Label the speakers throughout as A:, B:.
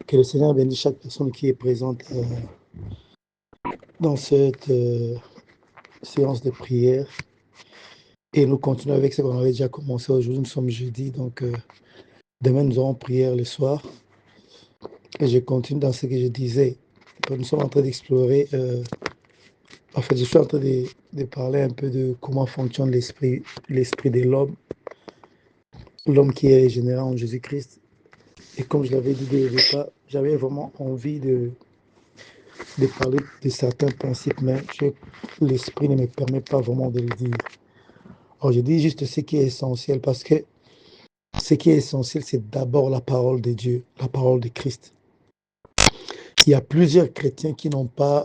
A: Que le Seigneur bénisse chaque personne qui est présente dans cette séance de prière. Et nous continuons avec ce qu'on avait déjà commencé aujourd'hui. Nous sommes jeudi, donc demain nous aurons prière le soir. Et je continue dans ce que je disais. Nous sommes en train d'explorer, en fait, je suis en train de parler un peu de comment fonctionne l'esprit de l'homme qui est régénéré en Jésus-Christ. Et comme je l'avais dit dès le départ, j'avais vraiment envie de parler de certains principes, mais l'esprit ne me permet pas vraiment de le dire. Alors, je dis juste ce qui est essentiel, parce que ce qui est essentiel, c'est d'abord la parole de Dieu, la parole de Christ. Il y a plusieurs chrétiens qui n'ont pas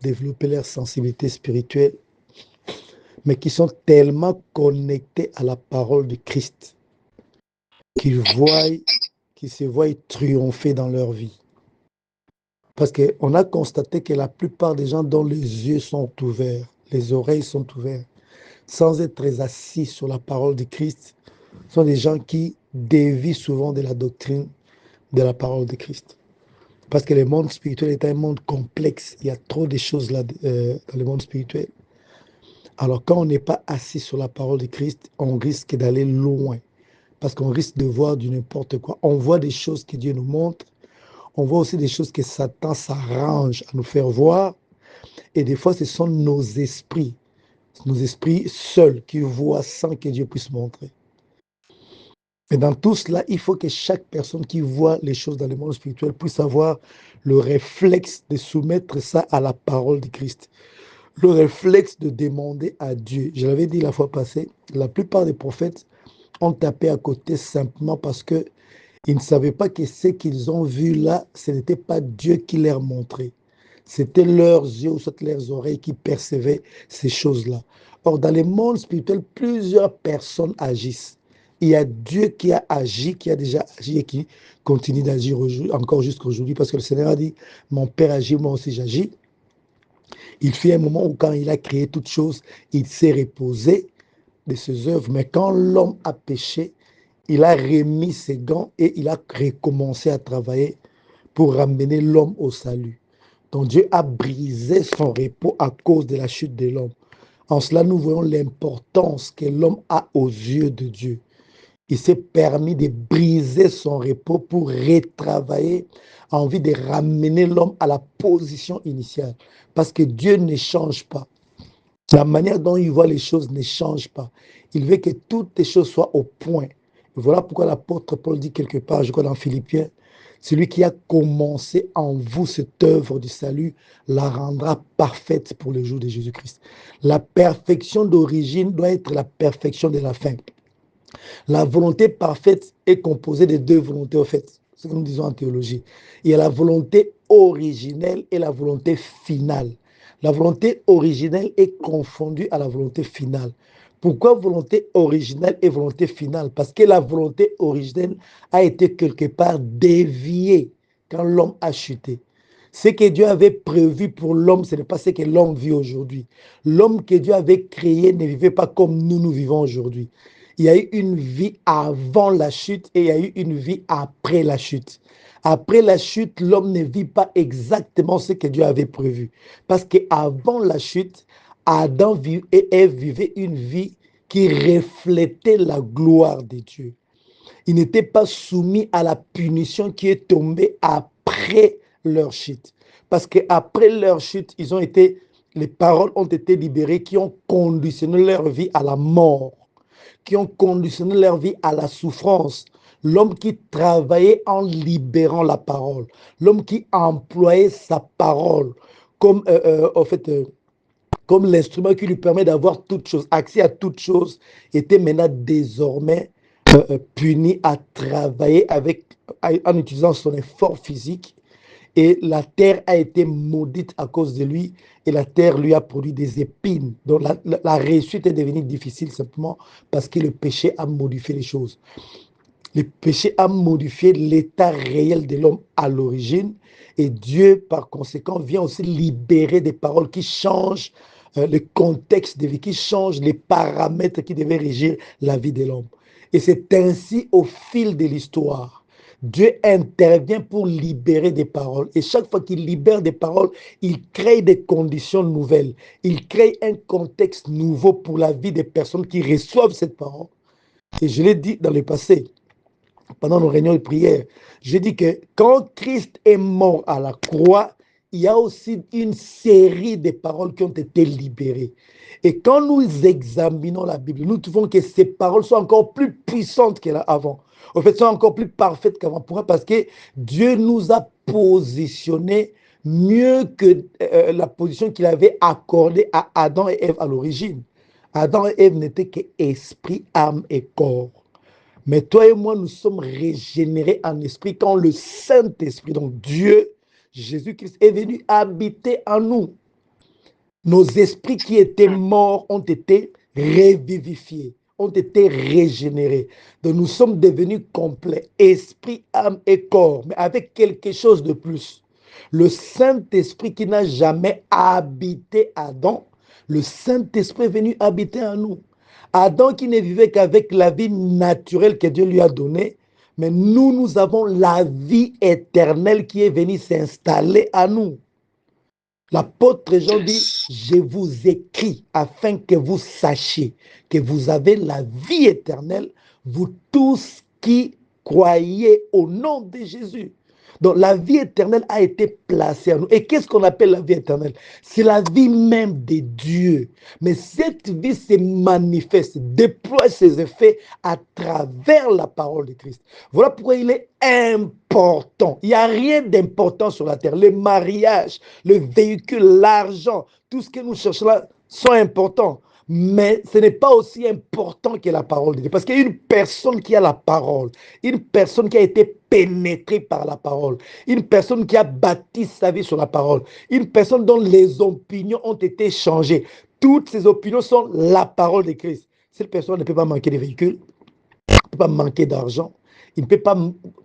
A: développé leur sensibilité spirituelle, mais qui sont tellement connectés à la parole de Christ qu'ils se voient triompher dans leur vie. Parce qu'on a constaté que la plupart des gens dont les yeux sont ouverts, les oreilles sont ouvertes, sans être très assis sur la parole de Christ, sont des gens qui dévient souvent de la doctrine de la parole de Christ. Parce que le monde spirituel est un monde complexe. Il y a trop de choses là dans le monde spirituel. Alors quand on n'est pas assis sur la parole de Christ, on risque d'aller loin. Parce qu'on risque de voir du n'importe quoi. On voit des choses que Dieu nous montre. On voit aussi des choses que Satan s'arrange à nous faire voir. Et des fois, ce sont nos esprits seuls qui voient sans que Dieu puisse montrer. Mais dans tout cela, il faut que chaque personne qui voit les choses dans le monde spirituel puisse avoir le réflexe de soumettre ça à la parole de Christ. Le réflexe de demander à Dieu. Je l'avais dit la fois passée, la plupart des prophètes ont tapé à côté simplement parce qu'ils ne savaient pas que ce qu'ils ont vu là, ce n'était pas Dieu qui leur montrait. C'était leurs yeux ou soit leurs oreilles qui percevaient ces choses-là. Or, dans le monde spirituel, plusieurs personnes agissent. Il y a Dieu qui a agi, qui a déjà agi et qui continue d'agir encore jusqu'à aujourd'hui, parce que le Seigneur a dit, mon Père agit, moi aussi j'agis. Il fit un moment où quand il a créé toutes choses, il s'est reposé de ses œuvres. Mais quand l'homme a péché, il a remis ses gants et il a recommencé à travailler pour ramener l'homme au salut. Donc Dieu a brisé son repos à cause de la chute de l'homme. En cela, nous voyons l'importance que l'homme a aux yeux de Dieu. Il s'est permis de briser son repos pour retravailler, en envie de ramener l'homme à la position initiale. Parce que Dieu ne change pas. La manière dont il voit les choses ne change pas. Il veut que toutes les choses soient au point. Voilà pourquoi l'apôtre Paul dit quelque part, je crois dans Philippiens, celui qui a commencé en vous cette œuvre du salut la rendra parfaite pour le jour de Jésus-Christ. La perfection d'origine doit être la perfection de la fin. La volonté parfaite est composée de deux volontés, au fait, ce que nous disons en théologie. Il y a la volonté originelle et la volonté finale. La volonté originelle est confondue à la volonté finale. Pourquoi volonté originelle et volonté finale? Parce que la volonté originelle a été quelque part déviée quand l'homme a chuté. Ce que Dieu avait prévu pour l'homme, ce n'est pas ce que l'homme vit aujourd'hui. L'homme que Dieu avait créé ne vivait pas comme nous vivons aujourd'hui. Il y a eu une vie avant la chute et il y a eu une vie après la chute. Après la chute, l'homme ne vit pas exactement ce que Dieu avait prévu. Parce qu'avant la chute, Adam et Ève vivaient une vie qui reflétait la gloire de Dieu. Ils n'étaient pas soumis à la punition qui est tombée après leur chute. Parce qu'après leur chute, les paroles ont été libérées qui ont conditionné leur vie à la mort, qui ont conditionné leur vie à la souffrance. L'homme qui travaillait en libérant la parole, l'homme qui employait sa parole comme, comme l'instrument qui lui permet d'avoir toutes choses, accès à toutes choses, était maintenant désormais puni à travailler en utilisant son effort physique. Et la terre a été maudite à cause de lui. Et la terre lui a produit des épines. Donc la réussite est devenue difficile simplement parce que le péché a modifié les choses. Le péché a modifié l'état réel de l'homme à l'origine. Et Dieu, par conséquent, vient aussi libérer des paroles qui changent le contexte de vie, qui changent les paramètres qui devaient régir la vie de l'homme. Et c'est ainsi, au fil de l'histoire, Dieu intervient pour libérer des paroles. Et chaque fois qu'il libère des paroles, il crée des conditions nouvelles. Il crée un contexte nouveau pour la vie des personnes qui reçoivent cette parole. Et je l'ai dit dans le passé, pendant nos réunions de prière, je dis que quand Christ est mort à la croix, il y a aussi une série de paroles qui ont été libérées. Et quand nous examinons la Bible, nous trouvons que ces paroles sont encore plus puissantes qu'avant. En fait, sont encore plus parfaites qu'avant. Pourquoi? Parce que Dieu nous a positionnés mieux que la position qu'il avait accordée à Adam et Ève à l'origine. Adam et Ève n'étaient qu'esprit, âme et corps. Mais toi et moi, nous sommes régénérés en esprit quand le Saint-Esprit, donc Dieu, Jésus-Christ, est venu habiter en nous. Nos esprits qui étaient morts ont été revivifiés, ont été régénérés. Donc nous sommes devenus complets, esprit, âme et corps, mais avec quelque chose de plus. Le Saint-Esprit qui n'a jamais habité Adam, le Saint-Esprit est venu habiter en nous. Adam qui ne vivait qu'avec la vie naturelle que Dieu lui a donnée, mais nous avons la vie éternelle qui est venue s'installer à nous. L'apôtre Jean dit, je vous écris afin que vous sachiez que vous avez la vie éternelle, vous tous qui croyez au nom de Jésus. Donc la vie éternelle a été placée à nous. Et qu'est-ce qu'on appelle la vie éternelle? C'est la vie même de Dieu. Mais cette vie se manifeste, déploie ses effets à travers la parole de Christ. Voilà pourquoi il est important. Il n'y a rien d'important sur la terre. Le mariage, le véhicule, l'argent, tout ce que nous cherchons là sont importants. Mais ce n'est pas aussi important que la parole de Dieu. Parce qu'il y a une personne qui a la parole, une personne qui a été pénétrée par la parole, une personne qui a bâti sa vie sur la parole, une personne dont les opinions ont été changées. Toutes ces opinions sont la parole de Christ. Cette personne ne peut pas manquer de véhicule, ne peut pas manquer d'argent. Il ne peut pas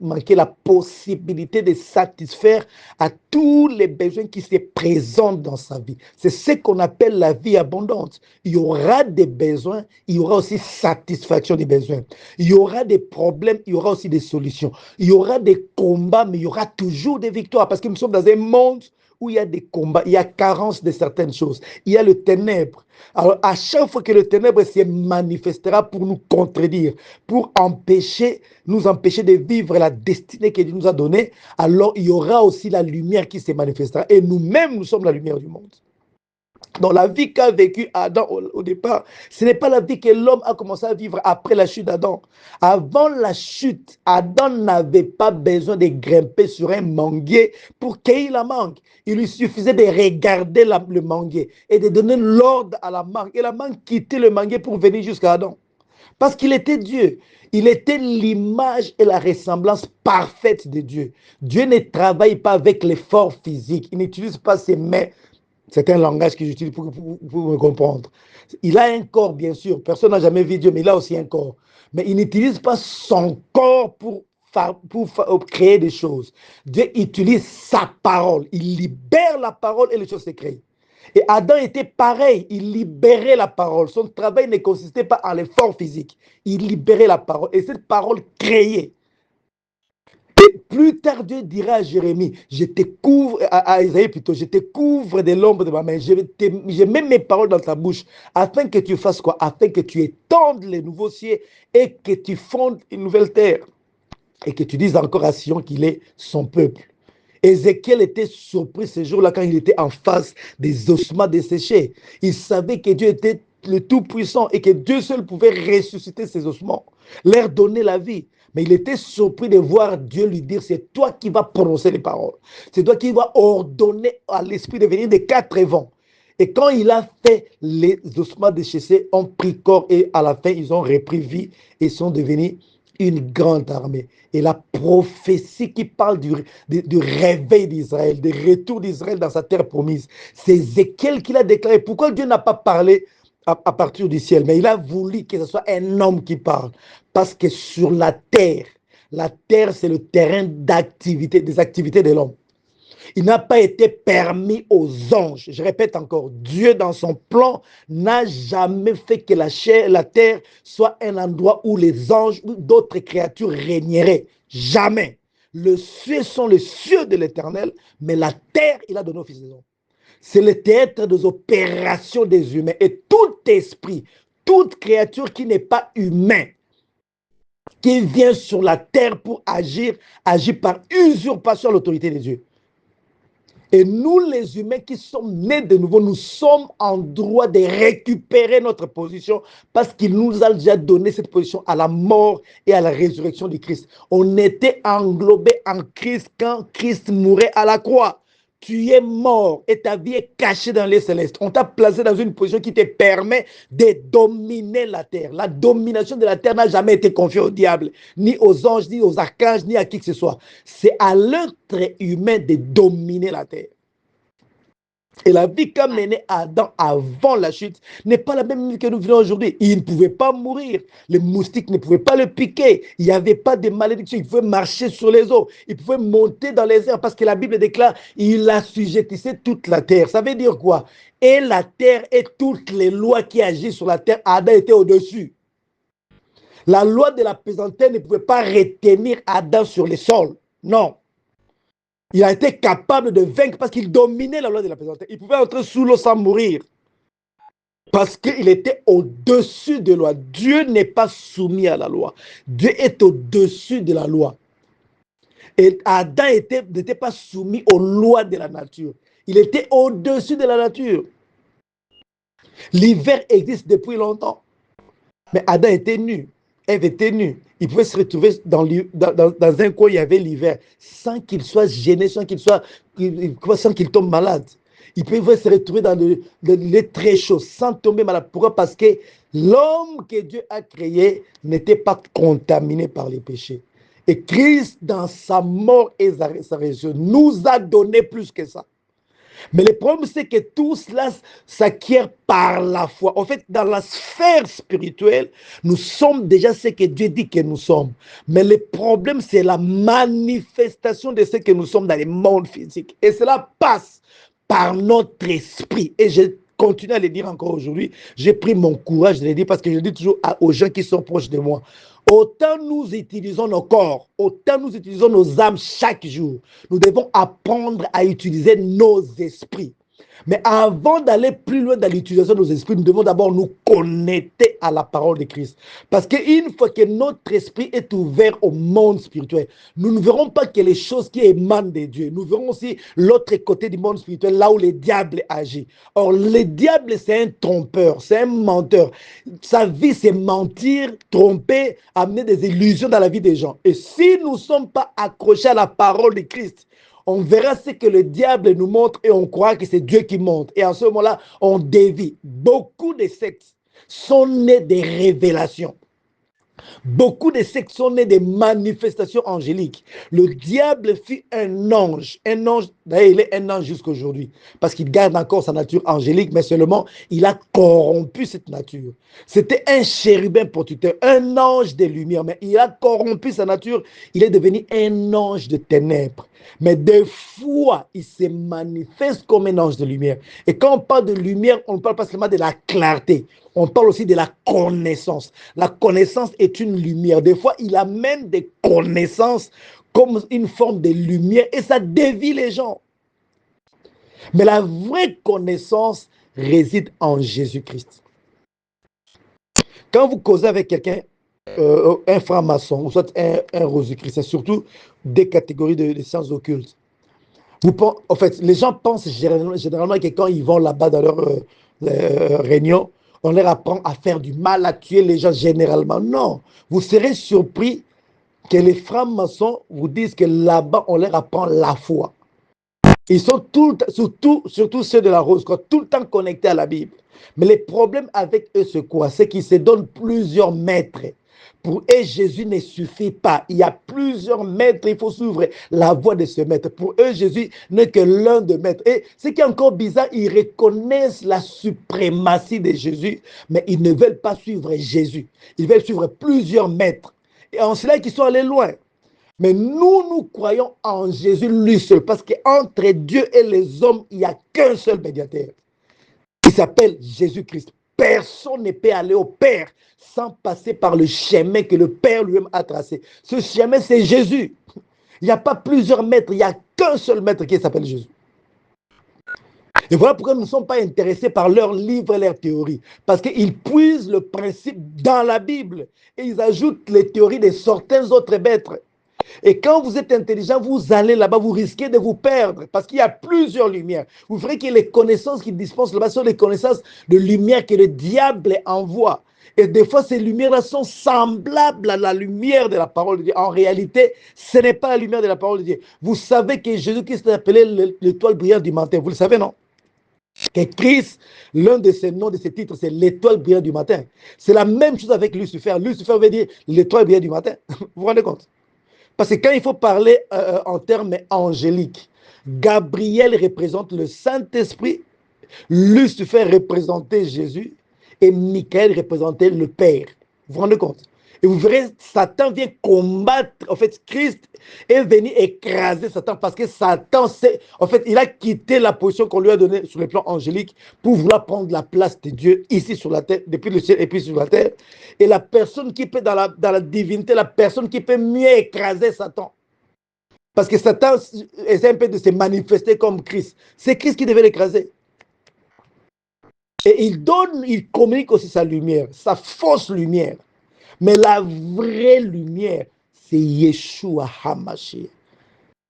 A: manquer la possibilité de satisfaire à tous les besoins qui se présentent dans sa vie. C'est ce qu'on appelle la vie abondante. Il y aura des besoins, il y aura aussi satisfaction des besoins. Il y aura des problèmes, il y aura aussi des solutions. Il y aura des combats, mais il y aura toujours des victoires. Parce que nous sommes dans un monde où il y a des combats, il y a carence de certaines choses. Il y a le ténèbre. Alors, à chaque fois que le ténèbre se manifestera pour nous contredire, pour nous empêcher de vivre la destinée que Dieu nous a donnée, alors il y aura aussi la lumière qui se manifestera. Et nous-mêmes, nous sommes la lumière du monde. Donc la vie qu'a vécu Adam au départ, ce n'est pas la vie que l'homme a commencé à vivre après la chute d'Adam. Avant la chute, Adam n'avait pas besoin de grimper sur un manguier pour cueillir la mangue. Il lui suffisait de regarder le manguier et de donner l'ordre à la mangue. Et la mangue quittait le manguier pour venir jusqu'à Adam. Parce qu'il était Dieu. Il était l'image et la ressemblance parfaite de Dieu. Dieu ne travaille pas avec l'effort physique. Il n'utilise pas ses mains. C'est un langage que j'utilise pour me comprendre. Il a un corps, bien sûr. Personne n'a jamais vu Dieu, mais il a aussi un corps. Mais il n'utilise pas son corps pour créer des choses. Dieu utilise sa parole. Il libère la parole et les choses se créent. Et Adam était pareil. Il libérait la parole. Son travail ne consistait pas en l'effort physique. Il libérait la parole. Et cette parole créait. Et plus tard, Dieu dira à Jérémie, je te couvre, à Isaïe plutôt, je te couvre de l'ombre de ma main, je mets mes paroles dans ta bouche, afin que tu fasses quoi? Afin que tu étendes les nouveaux cieux et que tu fondes une nouvelle terre. Et que tu dises encore à Sion qu'il est son peuple. Ézéchiel était surpris ce jour-là quand il était en face des ossements desséchés. Il savait que Dieu était le Tout-Puissant et que Dieu seul pouvait ressusciter ces ossements, leur donner la vie. Mais il était surpris de voir Dieu lui dire, c'est toi qui vas prononcer les paroles. C'est toi qui vas ordonner à l'esprit de venir des quatre vents. Et quand il a fait, les ossements desséchés ont pris corps et à la fin, ils ont repris vie et sont devenus une grande armée. Et la prophétie qui parle du réveil d'Israël, du retour d'Israël dans sa terre promise, c'est Ézéchiel qui l'a déclaré. Pourquoi Dieu n'a pas parlé à partir du ciel, mais il a voulu que ce soit un homme qui parle? Parce que sur la terre, c'est le terrain d'activité, des activités de l'homme. Il n'a pas été permis aux anges. Je répète encore, Dieu dans son plan n'a jamais fait que la terre soit un endroit où les anges ou d'autres créatures régneraient. Jamais. Les cieux sont les cieux de l'Éternel, mais la terre, il a donné aux fils des hommes. C'est le théâtre des opérations des humains. Et tout esprit, toute créature qui n'est pas humain, qui vient sur la terre pour agir, agit par usurpation à l'autorité de Dieu. Et nous, les humains qui sommes nés de nouveau, nous sommes en droit de récupérer notre position parce qu'il nous a déjà donné cette position à la mort et à la résurrection du Christ. On était englobé en Christ quand Christ mourait à la croix. Tu es mort et ta vie est cachée dans les célestes. On t'a placé dans une position qui te permet de dominer la terre. La domination de la terre n'a jamais été confiée au diable, ni aux anges, ni aux archanges, ni à qui que ce soit. C'est à l'être humain de dominer la terre. Et la vie qu'a menée Adam avant la chute n'est pas la même vie que nous vivons aujourd'hui. Il ne pouvait pas mourir. Les moustiques ne pouvaient pas le piquer. Il n'y avait pas de malédiction. Il pouvait marcher sur les eaux. Il pouvait monter dans les airs parce que la Bible déclare il assujettissait toute la terre. Ça veut dire quoi? Et la terre et toutes les lois qui agissent sur la terre, Adam était au-dessus. La loi de la pesanteur ne pouvait pas retenir Adam sur le sol. Non. Il a été capable de vaincre parce qu'il dominait la loi de la pesanteur. Il pouvait entrer sous l'eau sans mourir. Parce qu'il était au-dessus de la loi. Dieu n'est pas soumis à la loi. Dieu est au-dessus de la loi. Et Adam n'était pas soumis aux lois de la nature. Il était au-dessus de la nature. L'hiver existe depuis longtemps. Mais Adam était nu. Ève était nue. Il pouvait se retrouver dans un coin, il y avait l'hiver, sans qu'il soit gêné, sans qu'il tombe malade. Il pouvait se retrouver dans le très chaud, sans tomber malade. Pourquoi? Parce que l'homme que Dieu a créé n'était pas contaminé par les péchés. Et Christ, dans sa mort et sa résurrection, nous a donné plus que ça. Mais le problème, c'est que tout cela s'acquiert par la foi. En fait, dans la sphère spirituelle, nous sommes déjà ce que Dieu dit que nous sommes. Mais le problème, c'est la manifestation de ce que nous sommes dans le monde physique. Et cela passe par notre esprit. Et je continue à le dire encore aujourd'hui. J'ai pris mon courage de le dire parce que je le dis toujours aux gens qui sont proches de moi. Autant nous utilisons nos corps, autant nous utilisons nos âmes chaque jour. Nous devons apprendre à utiliser nos esprits. Mais avant d'aller plus loin dans l'utilisation de nos esprits, nous devons d'abord nous connecter à la parole de Christ. Parce qu'une fois que notre esprit est ouvert au monde spirituel, nous ne verrons pas que les choses qui émanent de Dieu. Nous verrons aussi l'autre côté du monde spirituel, là où le diable agit. Or, le diable, c'est un trompeur, c'est un menteur. Sa vie, c'est mentir, tromper, amener des illusions dans la vie des gens. Et si nous ne sommes pas accrochés à la parole de Christ, on verra ce que le diable nous montre et on croit que c'est Dieu qui montre. Et en ce moment-là, on dévie. Beaucoup de sectes sont nés des révélations. Beaucoup de sectes sont nés des manifestations angéliques. Le diable fut un ange. D'ailleurs, il est un ange jusqu'à aujourd'hui. Parce qu'il garde encore sa nature angélique, mais seulement il a corrompu cette nature. C'était un chérubin protecteur, un ange de lumière, mais il a corrompu sa nature. Il est devenu un ange de ténèbres. Mais des fois, il se manifeste comme un ange de lumière. Et quand on parle de lumière, on ne parle pas seulement de la clarté. On parle aussi de la connaissance. La connaissance est une lumière. Des fois, il amène des connaissances comme une forme de lumière et ça dévie les gens. Mais la vraie connaissance réside en Jésus-Christ. Quand vous causez avec quelqu'un, un franc-maçon, ou soit un rosicrucien, surtout des catégories de sciences occultes, en fait, les gens pensent généralement que quand ils vont là-bas dans leur réunion, on leur apprend à faire du mal, à tuer les gens généralement. Non, vous serez surpris que les francs-maçons vous disent que là-bas, on leur apprend la foi. Ils sont surtout ceux de la rose, quoi, tout le temps connectés à la Bible. Mais le problème avec eux, c'est quoi? C'est qu'ils se donnent plusieurs maîtres. Pour eux, Jésus ne suffit pas. Il y a plusieurs maîtres, il faut suivre la voie de ce maître. Pour eux, Jésus n'est que l'un de maîtres. Et ce qui est encore bizarre, ils reconnaissent la suprématie de Jésus, mais ils ne veulent pas suivre Jésus. Ils veulent suivre plusieurs maîtres. Et en cela, ils sont allés loin. Mais nous croyons en Jésus lui seul, parce qu'entre Dieu et les hommes, il n'y a qu'un seul médiateur. Il s'appelle Jésus-Christ. Personne ne peut aller au Père sans passer par le chemin que le Père lui-même a tracé. Ce chemin, c'est Jésus. Il n'y a pas plusieurs maîtres, il n'y a qu'un seul maître qui s'appelle Jésus. Et voilà pourquoi nous ne sommes pas intéressés par leurs livres et leurs théories. Parce qu'ils puisent le principe dans la Bible et ils ajoutent les théories de certains autres maîtres. Et quand vous êtes intelligent, vous allez là-bas, vous risquez de vous perdre parce qu'il y a plusieurs lumières. Vous verrez que les connaissances qu'ils dispensent là-bas sont les connaissances de lumière que le diable envoie. Et des fois, ces lumières-là sont semblables à la lumière de la parole de Dieu. En réalité, ce n'est pas la lumière de la parole de Dieu. Vous savez que Jésus-Christ est appelé l'étoile brillante du matin. Vous le savez, non? Que Christ, l'un de ses noms, de ses titres, c'est l'étoile brillante du matin. C'est la même chose avec Lucifer. Lucifer veut dire l'étoile brillante du matin. Vous vous rendez compte? Parce que quand il faut parler en termes angéliques, Gabriel représente le Saint-Esprit, Lucifer représentait Jésus et Michael représentait le Père. Vous vous rendez compte? Et vous verrez, Satan vient combattre. En fait, Christ est venu écraser Satan parce que Satan, en fait, il a quitté la position qu'on lui a donnée sur le plan angélique pour vouloir prendre la place de Dieu ici sur la terre, depuis le ciel et puis sur la terre. Et la personne qui peut, dans la divinité, la personne qui peut mieux écraser Satan. Parce que Satan essaie un peu de se manifester comme Christ. C'est Christ qui devait l'écraser. Et il communique aussi sa lumière, sa fausse lumière. Mais la vraie lumière, c'est Yeshua HaMashiach.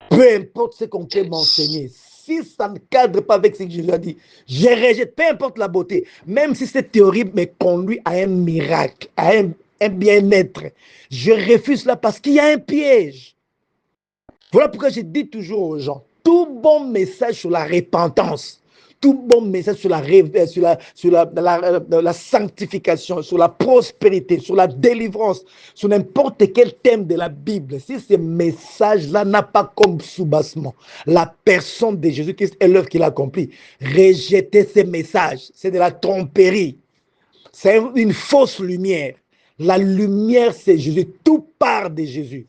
A: Peu importe ce qu'on peut m'enseigner, si ça ne cadre pas avec ce que Jésus a dit, je rejette, peu importe la beauté, même si cette théorie me conduit à un miracle, à un bien-être, je refuse cela parce qu'il y a un piège. Voilà pourquoi je dis toujours aux gens, tout bon message sur la repentance, tout bon message sur la sanctification, sur la prospérité, sur la délivrance, sur n'importe quel thème de la Bible, si ce message-là n'a pas comme soubassement la personne de Jésus-Christ et l'œuvre qu'il a accomplie, rejetez ces messages, c'est de la tromperie, c'est une fausse lumière. La lumière, c'est Jésus, tout part de Jésus.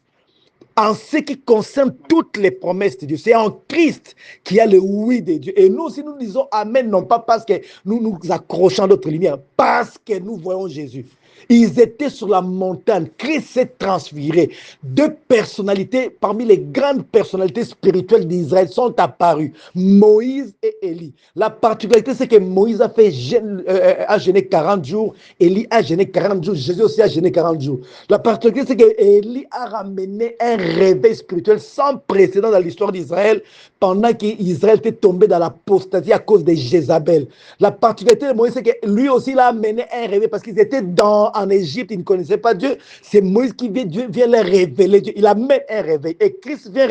A: En ce qui concerne toutes les promesses de Dieu, c'est en Christ qu'il y a le oui de Dieu. Et nous, si nous disons Amen, non pas parce que nous nous accrochons à notre lumière, parce que nous voyons Jésus. Ils étaient sur la montagne. Christ s'est transféré. Deux personnalités, parmi les grandes personnalités spirituelles d'Israël, sont apparues. Moïse et Élie. La particularité, c'est que Moïse a jeûné 40 jours. Élie a jeûné 40 jours. Jésus aussi a jeûné 40 jours. La particularité, c'est que Élie a ramené un réveil spirituel sans précédent dans l'histoire d'Israël pendant qu'Israël était tombé dans l'apostasie à cause de Jézabel. La particularité de Moïse, c'est que lui aussi, il a amené un réveil parce qu'ils étaient en Égypte, ils ne connaissaient pas Dieu. C'est Moïse qui vient leur révéler Dieu. Il amène un réveil. Et Christ vient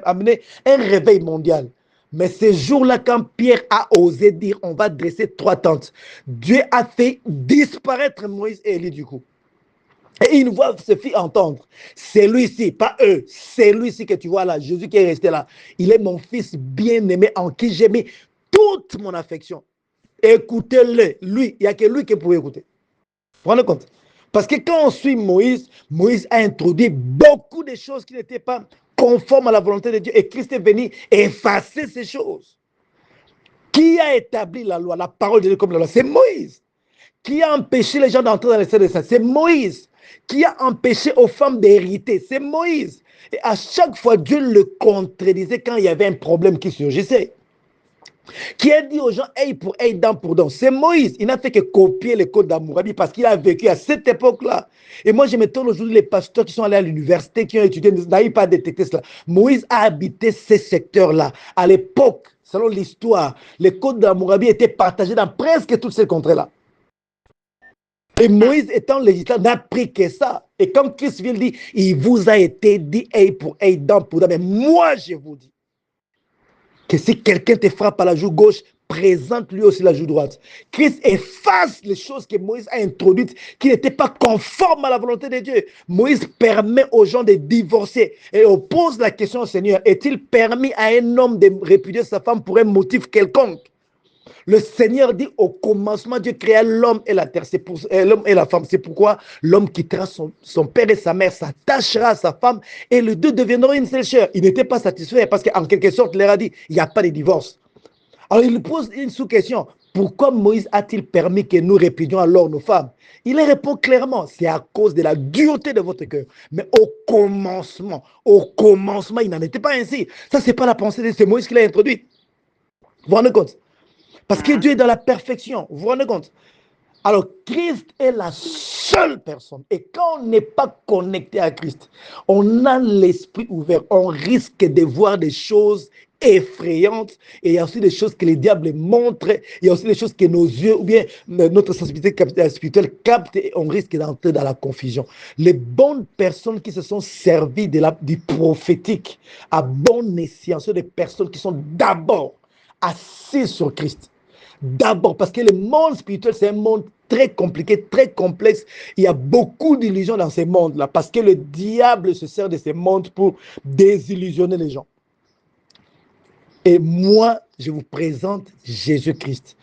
A: amener un réveil mondial. Mais ce jour-là, quand Pierre a osé dire, on va dresser 3 tentes, Dieu a fait disparaître Moïse et Élie du coup. Et une voix se fit entendre. C'est lui-ci, pas eux. C'est lui-ci que tu vois là, Jésus qui est resté là. Il est mon fils bien-aimé en qui j'ai mis toute mon affection. Écoutez-le. Lui, il n'y a que lui qui peut écouter. Prenez compte. Parce que quand on suit Moïse, Moïse a introduit beaucoup de choses qui n'étaient pas conformes à la volonté de Dieu. Et Christ est venu effacer ces choses. Qui a établi la loi, la parole de Dieu comme la loi? C'est Moïse. Qui a empêché les gens d'entrer dans les salles de saints? C'est Moïse. Qui a empêché aux femmes d'hériter? C'est Moïse. Et à chaque fois, Dieu le contredisait quand il y avait un problème qui surgissait. Qui a dit aux gens, œil pour œil, dent pour dent? C'est Moïse. Il n'a fait que copier les codes d'Hammurabi parce qu'il a vécu à cette époque-là. Et moi, je m'étonne aujourd'hui les pasteurs qui sont allés à l'université, qui ont étudié, n'arrivent pas à détecter cela. Moïse a habité ces secteurs-là. À l'époque, selon l'histoire, les codes d'Hammurabi étaient partagés dans presque toutes ces contrées-là. Et Moïse étant législateur n'a pris que ça. Et comme Christ vient dire, il vous a été dit œil pour œil, dent pour dent. Mais moi, je vous dis que si quelqu'un te frappe à la joue gauche, présente lui aussi la joue droite. Christ efface les choses que Moïse a introduites qui n'étaient pas conformes à la volonté de Dieu. Moïse permet aux gens de divorcer. Et on pose la question au Seigneur, est-il permis à un homme de répudier sa femme pour un motif quelconque? Le Seigneur dit au commencement, Dieu créa l'homme et la terre, l'homme et la femme. C'est pourquoi l'homme quittera son père et sa mère, s'attachera à sa femme et les deux deviendront une seule chair. Il n'était pas satisfait parce qu'en quelque sorte, il leur a dit, il n'y a pas de divorce. Alors il pose une sous-question. Pourquoi Moïse a-t-il permis que nous répudions alors nos femmes? Il répond clairement, c'est à cause de la dureté de votre cœur. Mais au commencement, il n'en était pas ainsi. Ça, ce n'est pas la pensée de Moïse qui l'a introduite. Vous vous rendez compte? Parce que Dieu est dans la perfection. Vous vous rendez compte? Alors, Christ est la seule personne. Et quand on n'est pas connecté à Christ, on a l'esprit ouvert. On risque de voir des choses effrayantes. Et il y a aussi des choses que les diables montrent. Il y a aussi des choses que nos yeux ou bien notre sensibilité spirituelle capte. Et on risque d'entrer dans la confusion. Les bonnes personnes qui se sont servies du prophétique à bon escient sont des personnes qui sont d'abord assises sur Christ. D'abord, parce que le monde spirituel, c'est un monde très compliqué, très complexe. Il y a beaucoup d'illusions dans ces mondes-là, parce que le diable se sert de ces mondes pour désillusionner les gens. Et moi, je vous présente Jésus-Christ.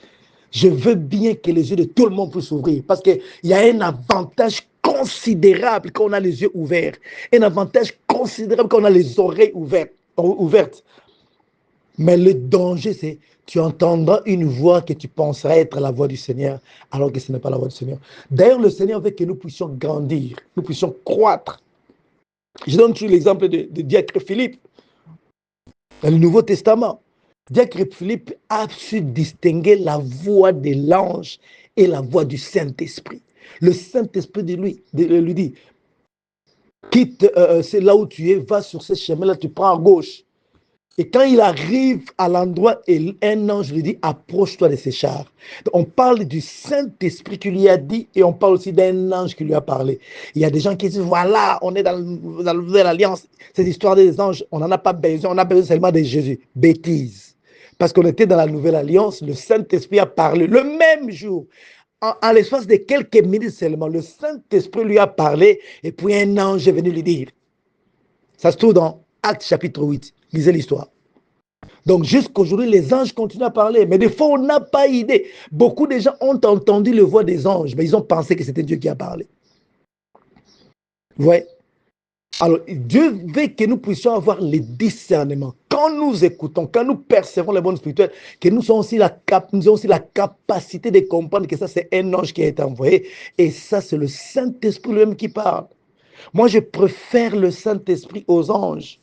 A: Je veux bien que les yeux de tout le monde puissent s'ouvrir, parce qu'il y a un avantage considérable quand on a les yeux ouverts, un avantage considérable quand on a les oreilles ouvertes. Mais le danger, c'est tu entendras une voix que tu penseras être la voix du Seigneur, alors que ce n'est pas la voix du Seigneur. D'ailleurs, le Seigneur veut que nous puissions grandir, nous puissions croître. Je donne toujours l'exemple de Diacre Philippe, dans le Nouveau Testament. Diacre Philippe a su distinguer la voix de l'ange et la voix du Saint-Esprit. Le Saint-Esprit lui dit, quitte, c'est là où tu es, va sur ce chemin-là, tu prends à gauche. Et quand il arrive à l'endroit, un ange lui dit, approche-toi de ces chars. Donc, on parle du Saint-Esprit qui lui a dit, et on parle aussi d'un ange qui lui a parlé. Il y a des gens qui disent, voilà, on est dans la nouvelle alliance. Cette histoire des anges, on n'en a pas besoin, on a besoin seulement de Jésus. Bêtise. Parce qu'on était dans la nouvelle alliance, le Saint-Esprit a parlé le même jour. En l'espace de quelques minutes seulement, le Saint-Esprit lui a parlé, et puis un ange est venu lui dire. Ça se trouve dans Actes chapitre 8. Lisez l'histoire. Donc, jusqu'aujourd'hui, les anges continuent à parler. Mais des fois, on n'a pas idée. Beaucoup de gens ont entendu le voix des anges, mais ils ont pensé que c'était Dieu qui a parlé. Vous voyez? Alors, Dieu veut que nous puissions avoir le discernement. Quand nous écoutons, quand nous percevons les bonnes spirituelles, que nous avons aussi la capacité de comprendre que ça, c'est un ange qui a été envoyé. Et ça, c'est le Saint-Esprit lui-même qui parle. Moi, je préfère le Saint-Esprit aux anges.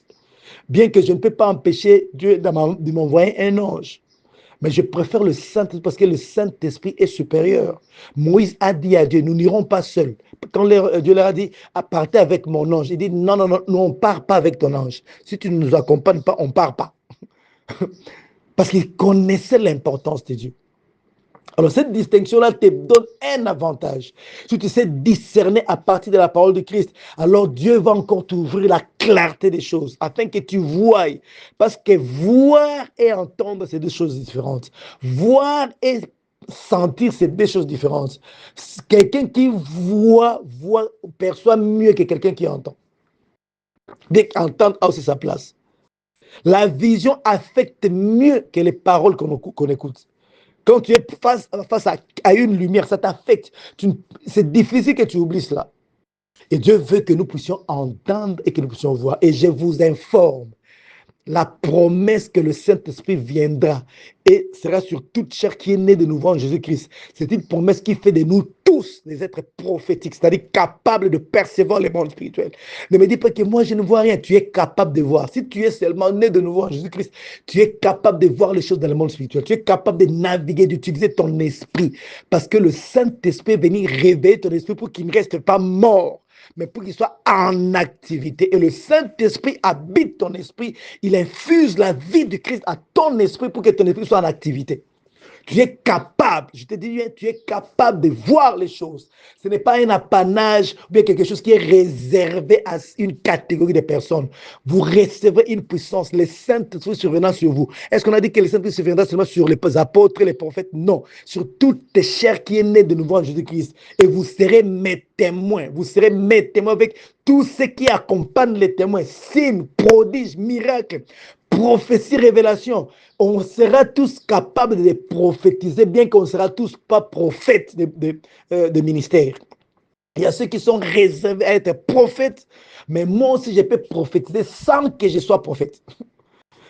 A: Bien que je ne peux pas empêcher Dieu de m'envoyer un ange. Mais je préfère le Saint-Esprit parce que le Saint-Esprit est supérieur. Moïse a dit à Dieu, nous n'irons pas seuls. Quand Dieu leur a dit, partez avec mon ange, il dit, non, non, non, nous, on ne part pas avec ton ange. Si tu ne nous accompagnes pas, on ne part pas. Parce qu'il connaissait l'importance de Dieu. Alors, cette distinction-là te donne un avantage. Si tu sais discerner à partir de la parole de Christ, alors Dieu va encore t'ouvrir la clarté des choses, afin que tu voies. Parce que voir et entendre, c'est deux choses différentes. Voir et sentir, c'est deux choses différentes. Quelqu'un qui voit, perçoit mieux que quelqu'un qui entend. Dès qu'entendre a aussi sa place. La vision affecte mieux que les paroles qu'on écoute. Quand tu es face à une lumière, ça t'affecte. C'est difficile que tu oublies cela. Et Dieu veut que nous puissions entendre et que nous puissions voir. Et je vous informe, la promesse que le Saint-Esprit viendra et sera sur toute chair qui est née de nouveau en Jésus-Christ. C'est une promesse qui fait de nous tous des êtres prophétiques, c'est-à-dire capables de percevoir les mondes spirituels. Ne me dis pas que moi je ne vois rien, tu es capable de voir. Si tu es seulement né de nouveau en Jésus-Christ, tu es capable de voir les choses dans le monde spirituel. Tu es capable de naviguer, d'utiliser ton esprit. Parce que le Saint-Esprit est venu réveiller ton esprit pour qu'il ne reste pas mort, mais pour qu'il soit en activité. Et le Saint-Esprit habite ton esprit. Il infuse la vie de Christ à ton esprit pour que ton esprit soit en activité. Tu es capable, je te dis, tu es capable de voir les choses. Ce n'est pas un apanage ou bien quelque chose qui est réservé à une catégorie de personnes. Vous recevrez une puissance, le Saint-Esprit survenant sur vous. Est-ce qu'on a dit que le Saint-Esprit surviendra seulement sur les apôtres et les prophètes? Non, sur toute chair qui est née de nouveau en Jésus-Christ. Et vous serez mes témoins. Vous serez mes témoins avec tout ce qui accompagne les témoins. Signes, prodiges, miracles, prophétie, révélation. On sera tous capables de prophétiser, bien qu'on ne sera tous pas prophètes de ministère. Il y a ceux qui sont réservés à être prophètes, mais moi aussi je peux prophétiser sans que je sois prophète.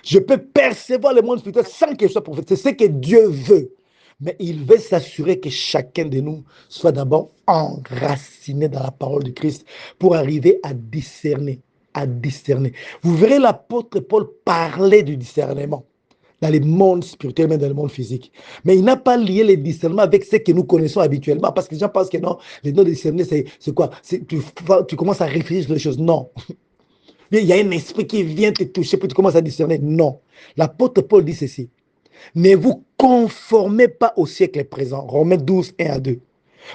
A: Je peux percevoir le monde spirituel sans que je sois prophète. C'est ce que Dieu veut. Mais il veut s'assurer que chacun de nous soit d'abord enraciné dans la parole de Christ pour arriver à discerner, à discerner. Vous verrez l'apôtre Paul parler du discernement dans le monde spirituel, mais dans le monde physique. Mais il n'a pas lié le discernement avec ce que nous connaissons habituellement, parce que les gens pensent que non, les noms de discerner, c'est quoi? Tu commences à réfléchir sur les choses. Non. Il y a un esprit qui vient te toucher, puis tu commences à discerner. Non. L'apôtre Paul dit ceci. Ne vous conformez pas au siècle présent. Romains 12, 1 à 2.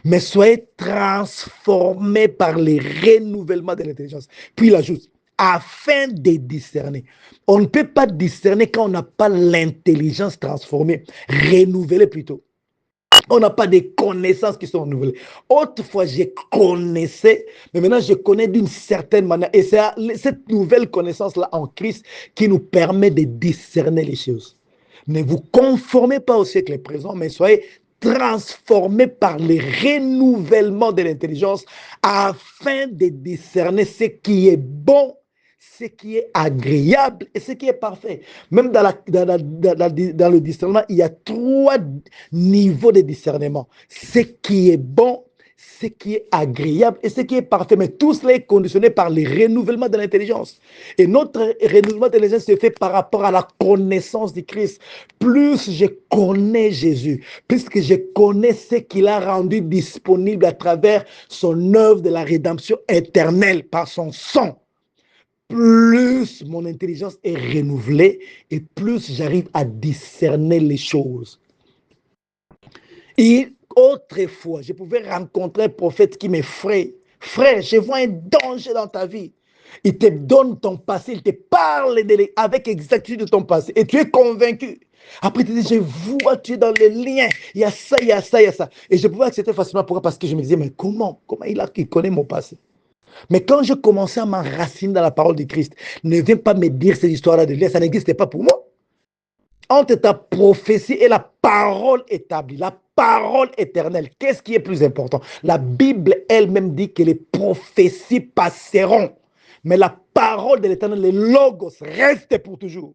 A: Mais soyez transformés par les renouvellements de l'intelligence. Puis il ajoute, afin de discerner. On ne peut pas discerner quand on n'a pas l'intelligence transformée, renouvelée plutôt. On n'a pas des connaissances qui sont renouvelées. Autrefois, je connaissais, mais maintenant, je connais d'une certaine manière. Et c'est cette nouvelle connaissance-là en Christ qui nous permet de discerner les choses. Ne vous conformez pas au siècle présent, mais soyez transformés par le renouvellement de l'intelligence afin de discerner ce qui est bon, ce qui est agréable et ce qui est parfait. Même dans le discernement, il y a 3 niveaux de discernement. Ce qui est bon, ce qui est agréable et ce qui est parfait. Mais tout cela est conditionné par le renouvellement de l'intelligence. Et notre renouvellement de l'intelligence se fait par rapport à la connaissance de Christ. Plus je connais Jésus, plus que je connais ce qu'il a rendu disponible à travers son œuvre de la rédemption éternelle par son sang, plus mon intelligence est renouvelée et plus j'arrive à discerner les choses. Et autrefois, je pouvais rencontrer un prophète qui m'effraie. Frère, je vois un danger dans ta vie. Il te donne ton passé, il te parle avec exactitude de ton passé et tu es convaincu. Après, tu te dis, je vois, tu es dans les liens. Il y a ça, il y a ça, il y a ça. Et je pouvais accepter facilement. Pourquoi? Parce que je me disais, mais comment il connaît mon passé? Mais quand je commençais à m'enraciner dans la parole de Christ, ne viens pas me dire ces histoires-là de lien, ça n'existait pas pour moi. Entre ta prophétie et la parole établie, la parole éternelle, qu'est-ce qui est plus important? La Bible elle-même dit que les prophéties passeront, mais la parole de l'éternel, le logos, reste pour toujours.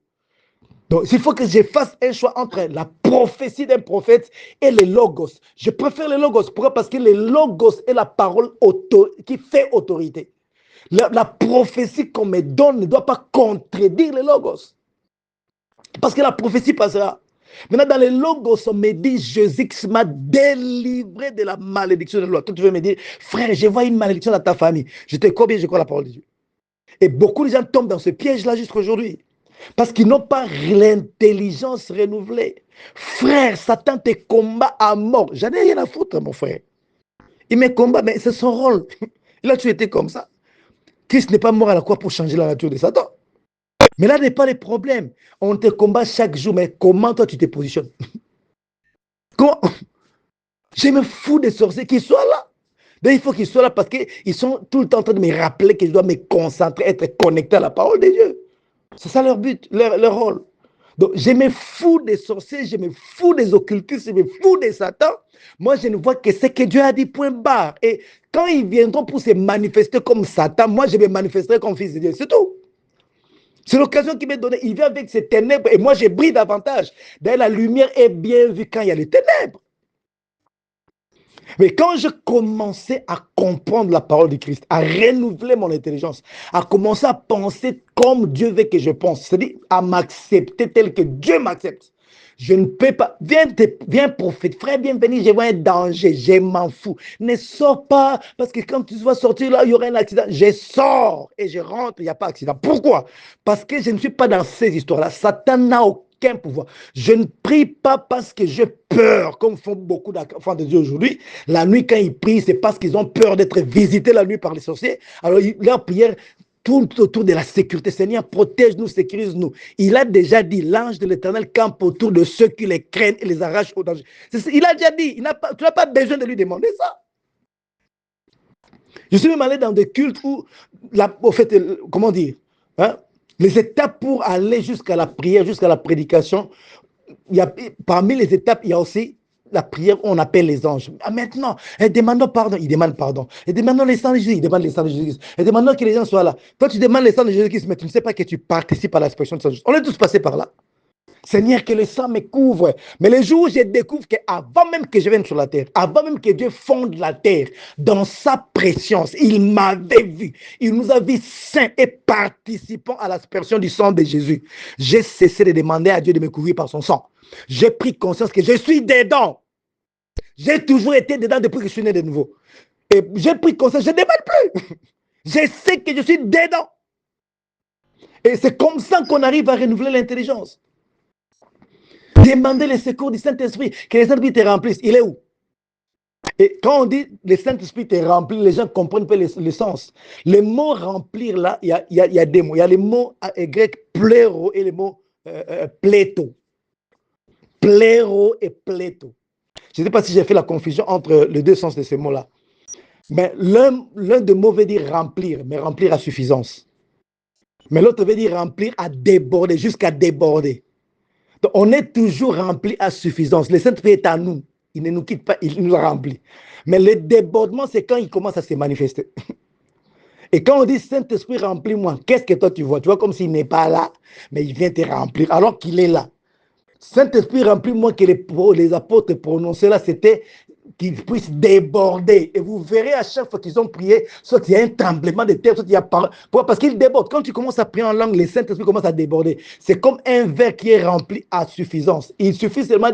A: Donc, il faut que je fasse un choix entre la prophétie d'un prophète et le logos. Je préfère le logos. Pourquoi? Parce que le logos est la parole qui fait autorité. La prophétie qu'on me donne ne doit pas contredire le logos. Parce que la prophétie passera. Maintenant, dans le logos, on me dit, Jésus m'a délivré de la malédiction de la loi. Toi, tu veux me dire, frère, je vois une malédiction dans ta famille. Je te crois bien, je crois la parole de Dieu. Et beaucoup de gens tombent dans ce piège-là jusqu'à aujourd'hui. Parce qu'ils n'ont pas l'intelligence renouvelée. Frère, Satan te combat à mort. J'en ai rien à foutre, mon frère. Il me combat, mais c'est son rôle. Il a toujours été comme ça. Christ n'est pas mort à la croix pour changer la nature de Satan. Mais là n'est pas le problème. On te combat chaque jour, mais comment toi tu te positionnes? Comment? Je me fous des sorciers qui soient là. Donc, il faut qu'ils soient là parce qu'ils sont tout le temps en train de me rappeler que je dois me concentrer, être connecté à la parole de Dieu. C'est ça leur but, leur rôle. Donc, je me fous des sorciers, je me fous des occultistes, je me fous des Satan. Moi, je ne vois que ce que Dieu a dit, point barre. Et quand ils viendront pour se manifester comme Satan, moi, je me manifesterai comme fils de Dieu. C'est tout. C'est l'occasion qu'il m'est donnée. Il vient avec ses ténèbres et moi, je brille davantage. D'ailleurs, la lumière est bien vue quand il y a les ténèbres. Mais quand je commençais à comprendre la parole de Christ, à renouveler mon intelligence, à commencer à penser comme Dieu veut que je pense, c'est-à-dire à m'accepter tel que Dieu m'accepte, je ne peux pas. Viens prophète, frère, bienvenue, je vois un danger, je m'en fous. Ne sors pas, parce que quand tu vas sortir là, il y aura un accident. Je sors et je rentre, il n'y a pas d'accident. Pourquoi? Parce que je ne suis pas dans ces histoires-là. Satan n'a aucun pouvoir. Je ne prie pas parce que j'ai peur, comme font beaucoup d'enfants de Dieu aujourd'hui. La nuit, quand ils prient, c'est parce qu'ils ont peur d'être visités la nuit par les sorciers. Alors, leur prière tourne autour de la sécurité. Seigneur, protège-nous, sécurise-nous. Il a déjà dit, l'ange de l'Éternel campe autour de ceux qui les craignent et les arrachent au danger. Il a déjà dit, tu n'as pas besoin de lui demander ça. Je suis même allé dans des cultes où, au fait, comment dire, hein, les étapes pour aller jusqu'à la prière, jusqu'à la prédication, parmi les étapes, il y a aussi la prière, on appelle les anges. Ah, maintenant, demandons pardon, ils demandent pardon. Et demandons les sangs de Jésus, ils demandent les sangs de Jésus. Et demandons que les gens soient là. Toi, tu demandes les sangs de Jésus, mais tu ne sais pas que tu participes à l'expression de Saint-Jésus. On est tous passés par là. Seigneur, que le sang me couvre. Mais le jour où je découvre qu'avant même que je vienne sur la terre, avant même que Dieu fonde la terre, dans sa préscience, il m'avait vu. Il nous a vus saints et participants à l'aspersion du sang de Jésus. J'ai cessé de demander à Dieu de me couvrir par son sang. J'ai pris conscience que je suis dedans. J'ai toujours été dedans depuis que je suis né de nouveau. Et j'ai pris conscience, je ne demande plus. Je sais que je suis dedans. Et c'est comme ça qu'on arrive à renouveler l'intelligence. Demander le secours du Saint-Esprit, que le Saint-Esprit te remplisse. Il est où? Et quand on dit le Saint-Esprit te remplit, les gens comprennent pas le sens. Le mot remplir, là, il y a des mots. Il y a les mots grecs pléro et les mots pléto. Pléro et pléto. Je ne sais pas si j'ai fait la confusion entre les deux sens de ces mots-là. Mais l'un des mots veut dire remplir, mais remplir à suffisance. Mais l'autre veut dire remplir à déborder, jusqu'à déborder. Donc, on est toujours rempli à suffisance. Le Saint-Esprit est à nous. Il ne nous quitte pas, il nous remplit. Mais le débordement, c'est quand il commence à se manifester. Et quand on dit Saint-Esprit, remplis-moi, qu'est-ce que toi tu vois? Tu vois comme s'il n'est pas là, mais il vient te remplir alors qu'il est là. Saint-Esprit, remplis-moi, que les apôtres prononçaient là, c'était qu'ils puissent déborder. Et vous verrez à chaque fois qu'ils ont prié, soit il y a un tremblement de terre, soit il y a parole. Pourquoi? Parce qu'ils débordent. Quand tu commences à prier en langue, le Saint-Esprit commence à déborder. C'est comme un verre qui est rempli à suffisance. Il suffit seulement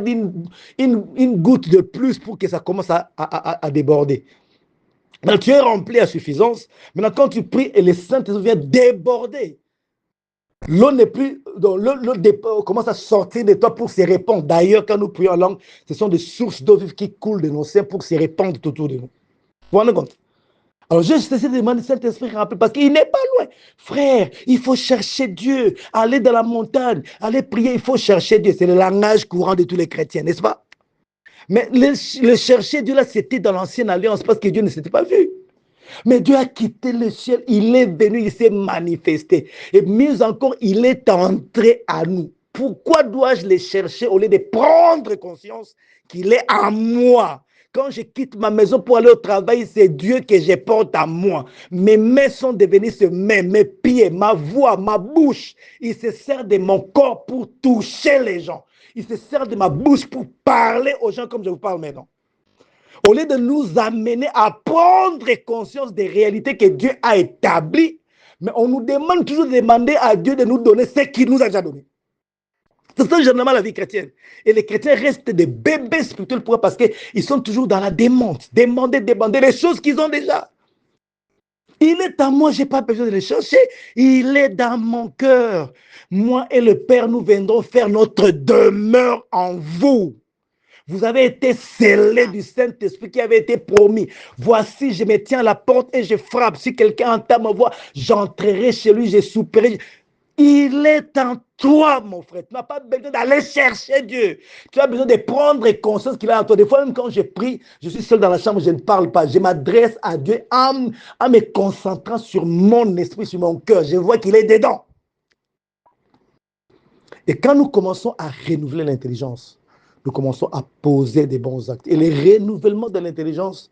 A: une goutte de plus pour que ça commence à déborder. Maintenant, tu es rempli à suffisance. Maintenant, quand tu pries, et le Saint-Esprit vient déborder. L'eau n'est plus, l'eau commence à sortir de toi pour se répandre. D'ailleurs, quand nous prions en langue, ce sont des sources d'eau vive qui coulent de nos seins pour se répandre autour de nous. Vous vous rendez compte? Alors, je essaie de demander Saint-Esprit rempli parce qu'il n'est pas loin. Frère, il faut chercher Dieu, aller dans la montagne, aller prier, il faut chercher Dieu. C'est le langage courant de tous les chrétiens, n'est-ce pas? Mais le chercher Dieu, là, c'était dans l'ancienne alliance parce que Dieu ne s'était pas vu. Mais Dieu a quitté le ciel, il est venu, il s'est manifesté. Et mieux encore, il est entré à nous. Pourquoi dois-je le chercher au lieu de prendre conscience qu'il est en moi? Quand je quitte ma maison pour aller au travail, c'est Dieu que je porte à moi. Mes mains sont devenues ses mains, mes pieds, ma voix, ma bouche. Il se sert de mon corps pour toucher les gens. Il se sert de ma bouche pour parler aux gens comme je vous parle maintenant. Au lieu de nous amener à prendre conscience des réalités que Dieu a établies, mais on nous demande toujours de demander à Dieu de nous donner ce qu'il nous a déjà donné. C'est ça généralement la vie chrétienne. Et les chrétiens restent des bébés spirituels. Pourquoi? Parce qu'ils sont toujours dans la demande. Demander les choses qu'ils ont déjà. Il est à moi, je n'ai pas besoin de les chercher. Il est dans mon cœur. Moi et le Père, nous viendrons faire notre demeure en vous. Vous avez été scellés du Saint-Esprit qui avait été promis. Voici, je me tiens à la porte et je frappe. Si quelqu'un entend ma voix, j'entrerai chez lui, je souperai. Il est en toi, mon frère. Tu n'as pas besoin d'aller chercher Dieu. Tu as besoin de prendre conscience qu'il est en toi. Des fois, même quand je prie, je suis seul dans la chambre, je ne parle pas. Je m'adresse à Dieu en me concentrant sur mon esprit, sur mon cœur. Je vois qu'il est dedans. Et quand nous commençons à renouveler l'intelligence, nous commençons à poser des bons actes. Et le renouvellement de l'intelligence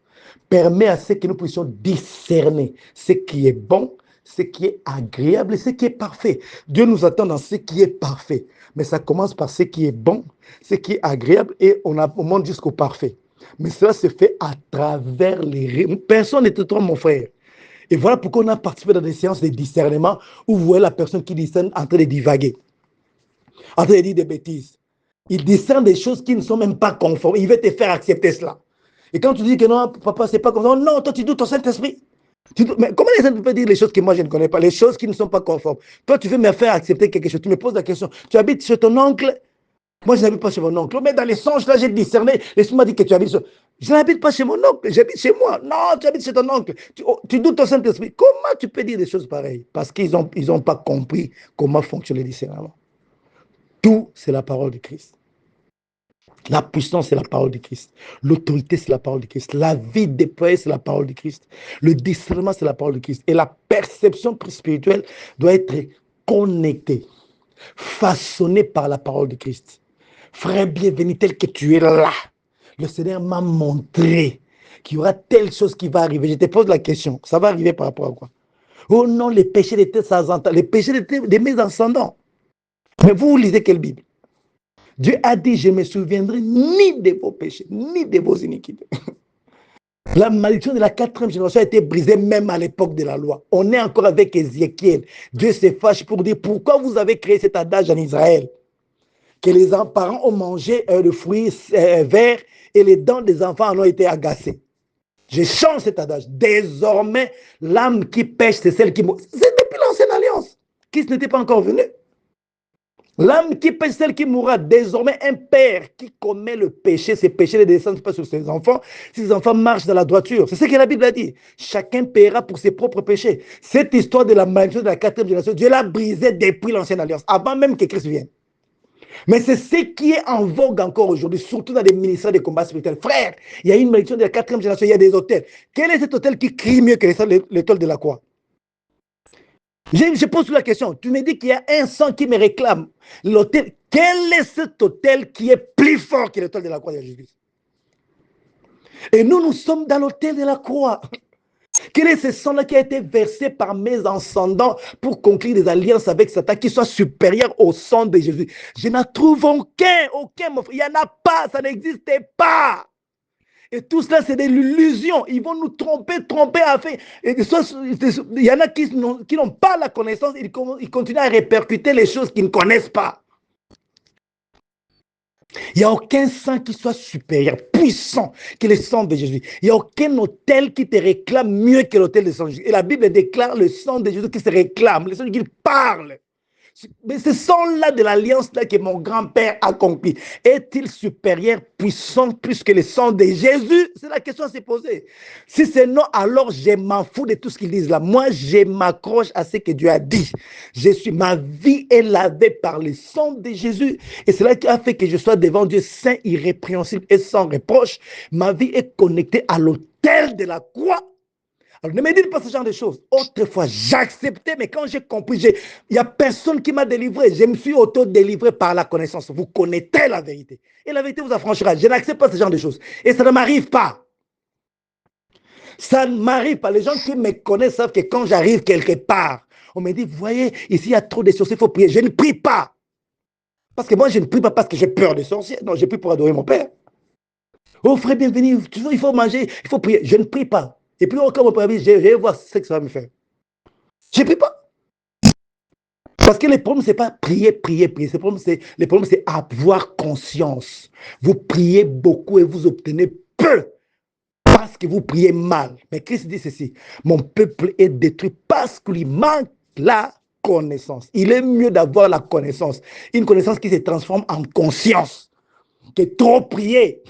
A: permet à ce que nous puissions discerner ce qui est bon, ce qui est agréable et ce qui est parfait. Dieu nous attend dans ce qui est parfait. Mais ça commence par ce qui est bon, ce qui est agréable et on monte jusqu'au parfait. Mais cela se fait à travers les... Personne n'est toi, mon frère. Et voilà pourquoi on a participé dans des séances de discernement où vous voyez la personne qui discerne en train de divaguer, en train de dire des bêtises. Il discerne des choses qui ne sont même pas conformes. Il veut te faire accepter cela. Et quand tu dis que non, papa, c'est pas comme ça, non, toi, tu doutes ton Saint-Esprit. Mais comment les gens peuvent dire les choses que moi, je ne connais pas, les choses qui ne sont pas conformes? Toi, tu veux me faire accepter quelque chose. Tu me poses la question. Tu habites chez ton oncle? Moi, je n'habite pas chez mon oncle. Mais dans les songes, là, j'ai discerné. Laisse-moi m'a dit que tu habites chez... Je n'habite pas chez mon oncle, j'habite chez moi. Non, tu habites chez ton oncle. Tu doutes ton Saint-Esprit. Comment tu peux dire des choses pareilles? Parce qu'ils n'ont pas compris comment fonctionne le discernement. Tout, c'est la parole de Christ. La puissance, c'est la parole de Christ. L'autorité, c'est la parole de Christ. La vie déployée, c'est la parole de Christ. Le discernement, c'est la parole de Christ. Et la perception spirituelle doit être connectée, façonnée par la parole de Christ. Frère bienvenu, tel que tu es là, le Seigneur m'a montré qu'il y aura telle chose qui va arriver. Je te pose la question, ça va arriver par rapport à quoi? Oh non, les péchés de tes ascendants, les péchés de mes ascendants. Mais vous lisez quelle Bible? Dieu a dit, je ne me souviendrai ni de vos péchés, ni de vos iniquités. La malédiction de la 4e génération a été brisée même à l'époque de la loi. On est encore avec Ézéchiel. Dieu se fâche pour dire, pourquoi vous avez créé cet adage en Israël? Que les parents ont mangé le fruit vert et les dents des enfants en ont été agacées. Je change cet adage. Désormais, l'âme qui pêche, c'est celle qui mourra. C'est depuis l'ancienne alliance. Christ n'était pas encore venu. L'âme qui pêche, celle qui mourra. Désormais, un père qui commet le péché, ses péchés ne descendent pas sur ses enfants. Ses enfants marchent dans la droiture. C'est ce que la Bible a dit. Chacun paiera pour ses propres péchés. Cette histoire de la malédiction de la 4e génération, Dieu l'a brisée depuis l'ancienne alliance, avant même que Christ vienne. Mais c'est ce qui est en vogue encore aujourd'hui, surtout dans les ministères de combat spirituel. Frère, il y a une malédiction de la 4e génération, il y a des hôtels. Quel est cet hôtel qui crie mieux que l'étoile de la croix? Je pose la question. Tu me dis qu'il y a un sang qui me réclame. L'hôtel, quel est cet hôtel qui est plus fort que l'étoile de la croix de Jésus? Et nous sommes dans l'hôtel de la croix. Quel est ce sang-là qui a été versé par mes ascendants pour conclure des alliances avec Satan qui soit supérieur au sang de Jésus? Je n'en trouve aucun, mon frère. Il n'y en a pas, ça n'existait pas. Et tout cela, c'est de l'illusion. Ils vont nous tromper afin. Il y en a qui n'ont pas la connaissance, ils continuent à répercuter les choses qu'ils ne connaissent pas. Il n'y a aucun sang qui soit supérieur, puissant que le sang de Jésus. Il n'y a aucun autel qui te réclame mieux que l'autel de sang de Jésus. Et la Bible déclare le sang de Jésus qui se réclame, le sang de Jésus qui parle. Mais ce sang-là de l'alliance-là que mon grand-père a accompli, est-il supérieur, puissant, plus que le sang de Jésus? C'est la question à se poser. Si c'est non, alors je m'en fous de tout ce qu'ils disent là. Moi, je m'accroche à ce que Dieu a dit. Ma vie est lavée par le sang de Jésus. Et c'est là qui a fait que je sois devant Dieu saint, irrépréhensible et sans reproche. Ma vie est connectée à l'autel de la croix. Alors, ne me dites pas ce genre de choses. Autrefois, j'acceptais, mais quand j'ai compris, il n'y a personne qui m'a délivré. Je me suis auto-délivré par la connaissance. Vous connaissez la vérité. Et la vérité vous affranchira. Je n'accepte pas ce genre de choses. Et ça ne m'arrive pas. Ça ne m'arrive pas. Les gens qui me connaissent savent que quand j'arrive quelque part, on me dit, vous voyez, ici, il y a trop de sorciers, il faut prier. Je ne prie pas. Parce que moi, je ne prie pas parce que j'ai peur des sorciers. Non, je prie pour adorer mon Père. Oh, frère, bienvenue. Il faut manger, il faut prier. Je ne prie pas. Et puis, quand mon père dit, je vais voir ce que ça va me faire. Je ne prie pas. Parce que le problème, ce n'est pas prier. Le problème, c'est avoir conscience. Vous priez beaucoup et vous obtenez peu parce que vous priez mal. Mais Christ dit ceci, mon peuple est détruit parce qu'il manque la connaissance. Il est mieux d'avoir la connaissance. Une connaissance qui se transforme en conscience. Que trop prier.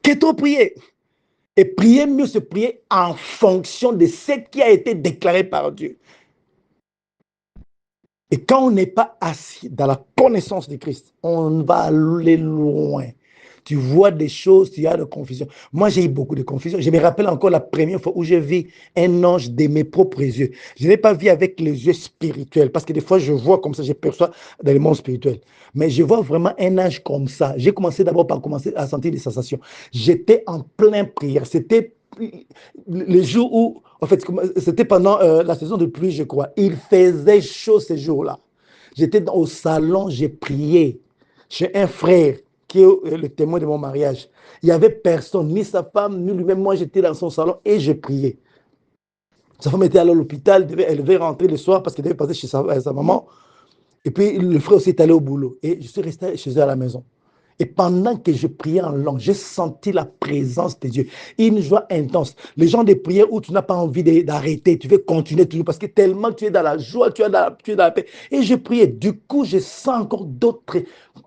A: Que trop prier. Et prier mieux, se prier en fonction de ce qui a été déclaré par Dieu. Et quand on n'est pas assis dans la connaissance de Christ, on va aller loin. Tu vois des choses, tu as de confusion. Moi, j'ai eu beaucoup de confusion. Je me rappelle encore la première fois où j'ai vu un ange de mes propres yeux. Je n'ai pas vu avec les yeux spirituels, parce que des fois, je vois comme ça, je perçois dans le monde spirituel. Mais je vois vraiment un ange comme ça. J'ai commencé d'abord par commencer à sentir des sensations. J'étais en pleine prière. C'était le jour où, en fait, c'était pendant la saison de pluie, je crois. Il faisait chaud ces jours-là. J'étais au salon, j'ai prié chez un frère qui est le témoin de mon mariage. Il n'y avait personne, ni sa femme, ni lui-même. Moi, j'étais dans son salon et je priais. Sa femme était allée à l'hôpital, elle devait rentrer le soir parce qu'elle devait passer chez sa maman. Et puis, le frère aussi est allé au boulot. Et je suis resté chez eux à la maison. Et pendant que je priais en langue, j'ai senti la présence de Dieu. Une joie intense. Les gens de prière où tu n'as pas envie d'arrêter, tu veux continuer toujours parce que tellement tu es dans la joie, tu es dans la paix. Et je priais. Du coup, je sens encore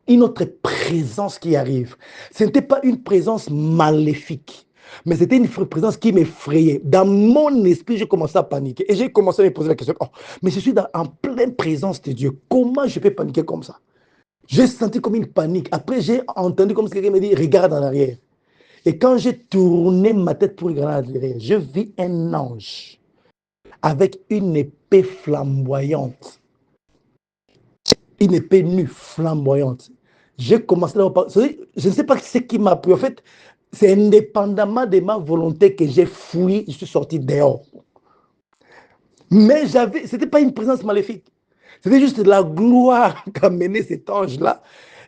A: une autre présence qui arrive. Ce n'était pas une présence maléfique, mais c'était une présence qui m'effrayait. Dans mon esprit, j'ai commencé à paniquer. Et j'ai commencé à me poser la question, oh, mais je suis en pleine présence de Dieu. Comment je peux paniquer comme ça? J'ai senti comme une panique. Après, j'ai entendu comme si quelqu'un me dit, regarde en arrière. Et quand j'ai tourné ma tête pour regarder en arrière, je vis un ange avec une épée flamboyante. Une épée nue, flamboyante. J'ai commencé à parler. Je ne sais pas ce qui m'a pris. En fait, c'est indépendamment de ma volonté que j'ai fui, je suis sorti dehors. Mais ce n'était pas une présence maléfique. C'était juste la gloire qu'a mené cet ange-là.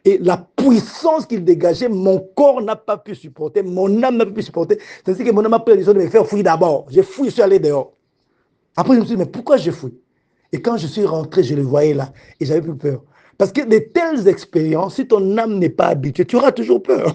A: Et la puissance qu'il dégageait, mon corps n'a pas pu supporter, mon âme n'a pas pu supporter. C'est-à-dire que mon âme a pris la décision de me faire fouiller d'abord. J'ai fouillé, je suis allé dehors. Après, je me suis dit, mais pourquoi je fouille? Et quand je suis rentré, je le voyais là. Et j'avais plus peur. Parce que de telles expériences, si ton âme n'est pas habituée, tu auras toujours peur.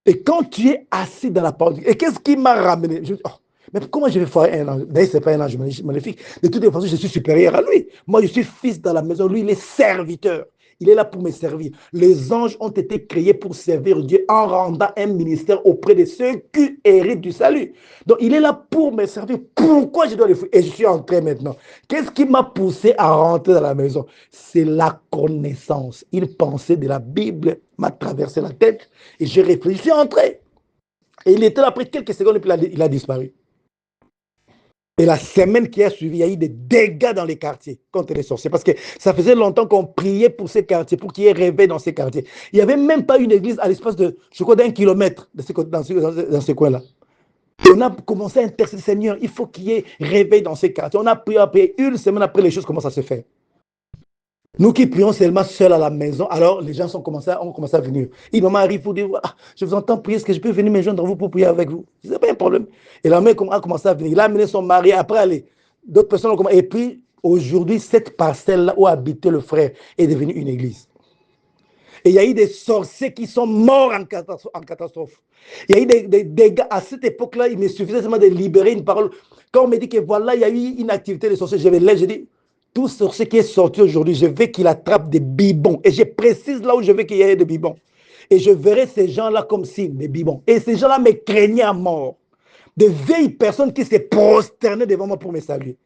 A: Et quand tu es assis dans la parole, et qu'est-ce qui m'a ramené? Je me dis, oh, mais comment je vais foirer un ange? D'ailleurs, ce n'est pas un ange maléfique. De toutes les façons, je suis supérieur à lui. Moi, je suis fils dans la maison. Lui, il est serviteur. Il est là pour me servir. Les anges ont été créés pour servir Dieu en rendant un ministère auprès de ceux qui héritent du salut. Donc, il est là pour me servir. Pourquoi je dois le faire? Et je suis entré maintenant. Qu'est-ce qui m'a poussé à rentrer dans la maison? C'est la connaissance. Une pensée de la Bible m'a traversé la tête et j'ai réfléchi. Je suis entré. Et il était là après quelques secondes et puis il a disparu. Et la semaine qui a suivi, il y a eu des dégâts dans les quartiers contre les sorciers. Parce que ça faisait longtemps qu'on priait pour ces quartiers, pour qu'il y ait réveil dans ces quartiers. Il n'y avait même pas une église à l'espace de, je crois, d'1 kilomètre dans ce coin-là. On a commencé à intercéder, Seigneur, il faut qu'il y ait réveil dans ces quartiers. On a prié après, une semaine après, les choses commencent à se faire. Nous qui prions seulement seuls à la maison, alors les gens ont commencé à venir. Une maman arrive pour dire, ah, je vous entends prier, est-ce que je peux venir me joindre à vous pour prier avec vous? Ce n'est pas un problème. Et la mère a commencé à venir. Il a amené son mari, après d'autres personnes ont commencé. Et puis aujourd'hui, cette parcelle-là où habitait le frère est devenue une église. Et il y a eu des sorciers qui sont morts en catastrophe. Il y a eu des dégâts. À cette époque-là, il me suffisait seulement de libérer une parole. Quand on me dit que voilà, il y a eu une activité de sorciers, je vais là, je dis, tout sorcier qui est sorti aujourd'hui, je veux qu'il attrape des bibons. Et je précise là où je veux qu'il y ait des bibons. Et je verrai ces gens-là comme signes, des bibons. Et ces gens-là me craignaient à mort. Des vieilles personnes qui s'est prosternées devant moi pour me saluer.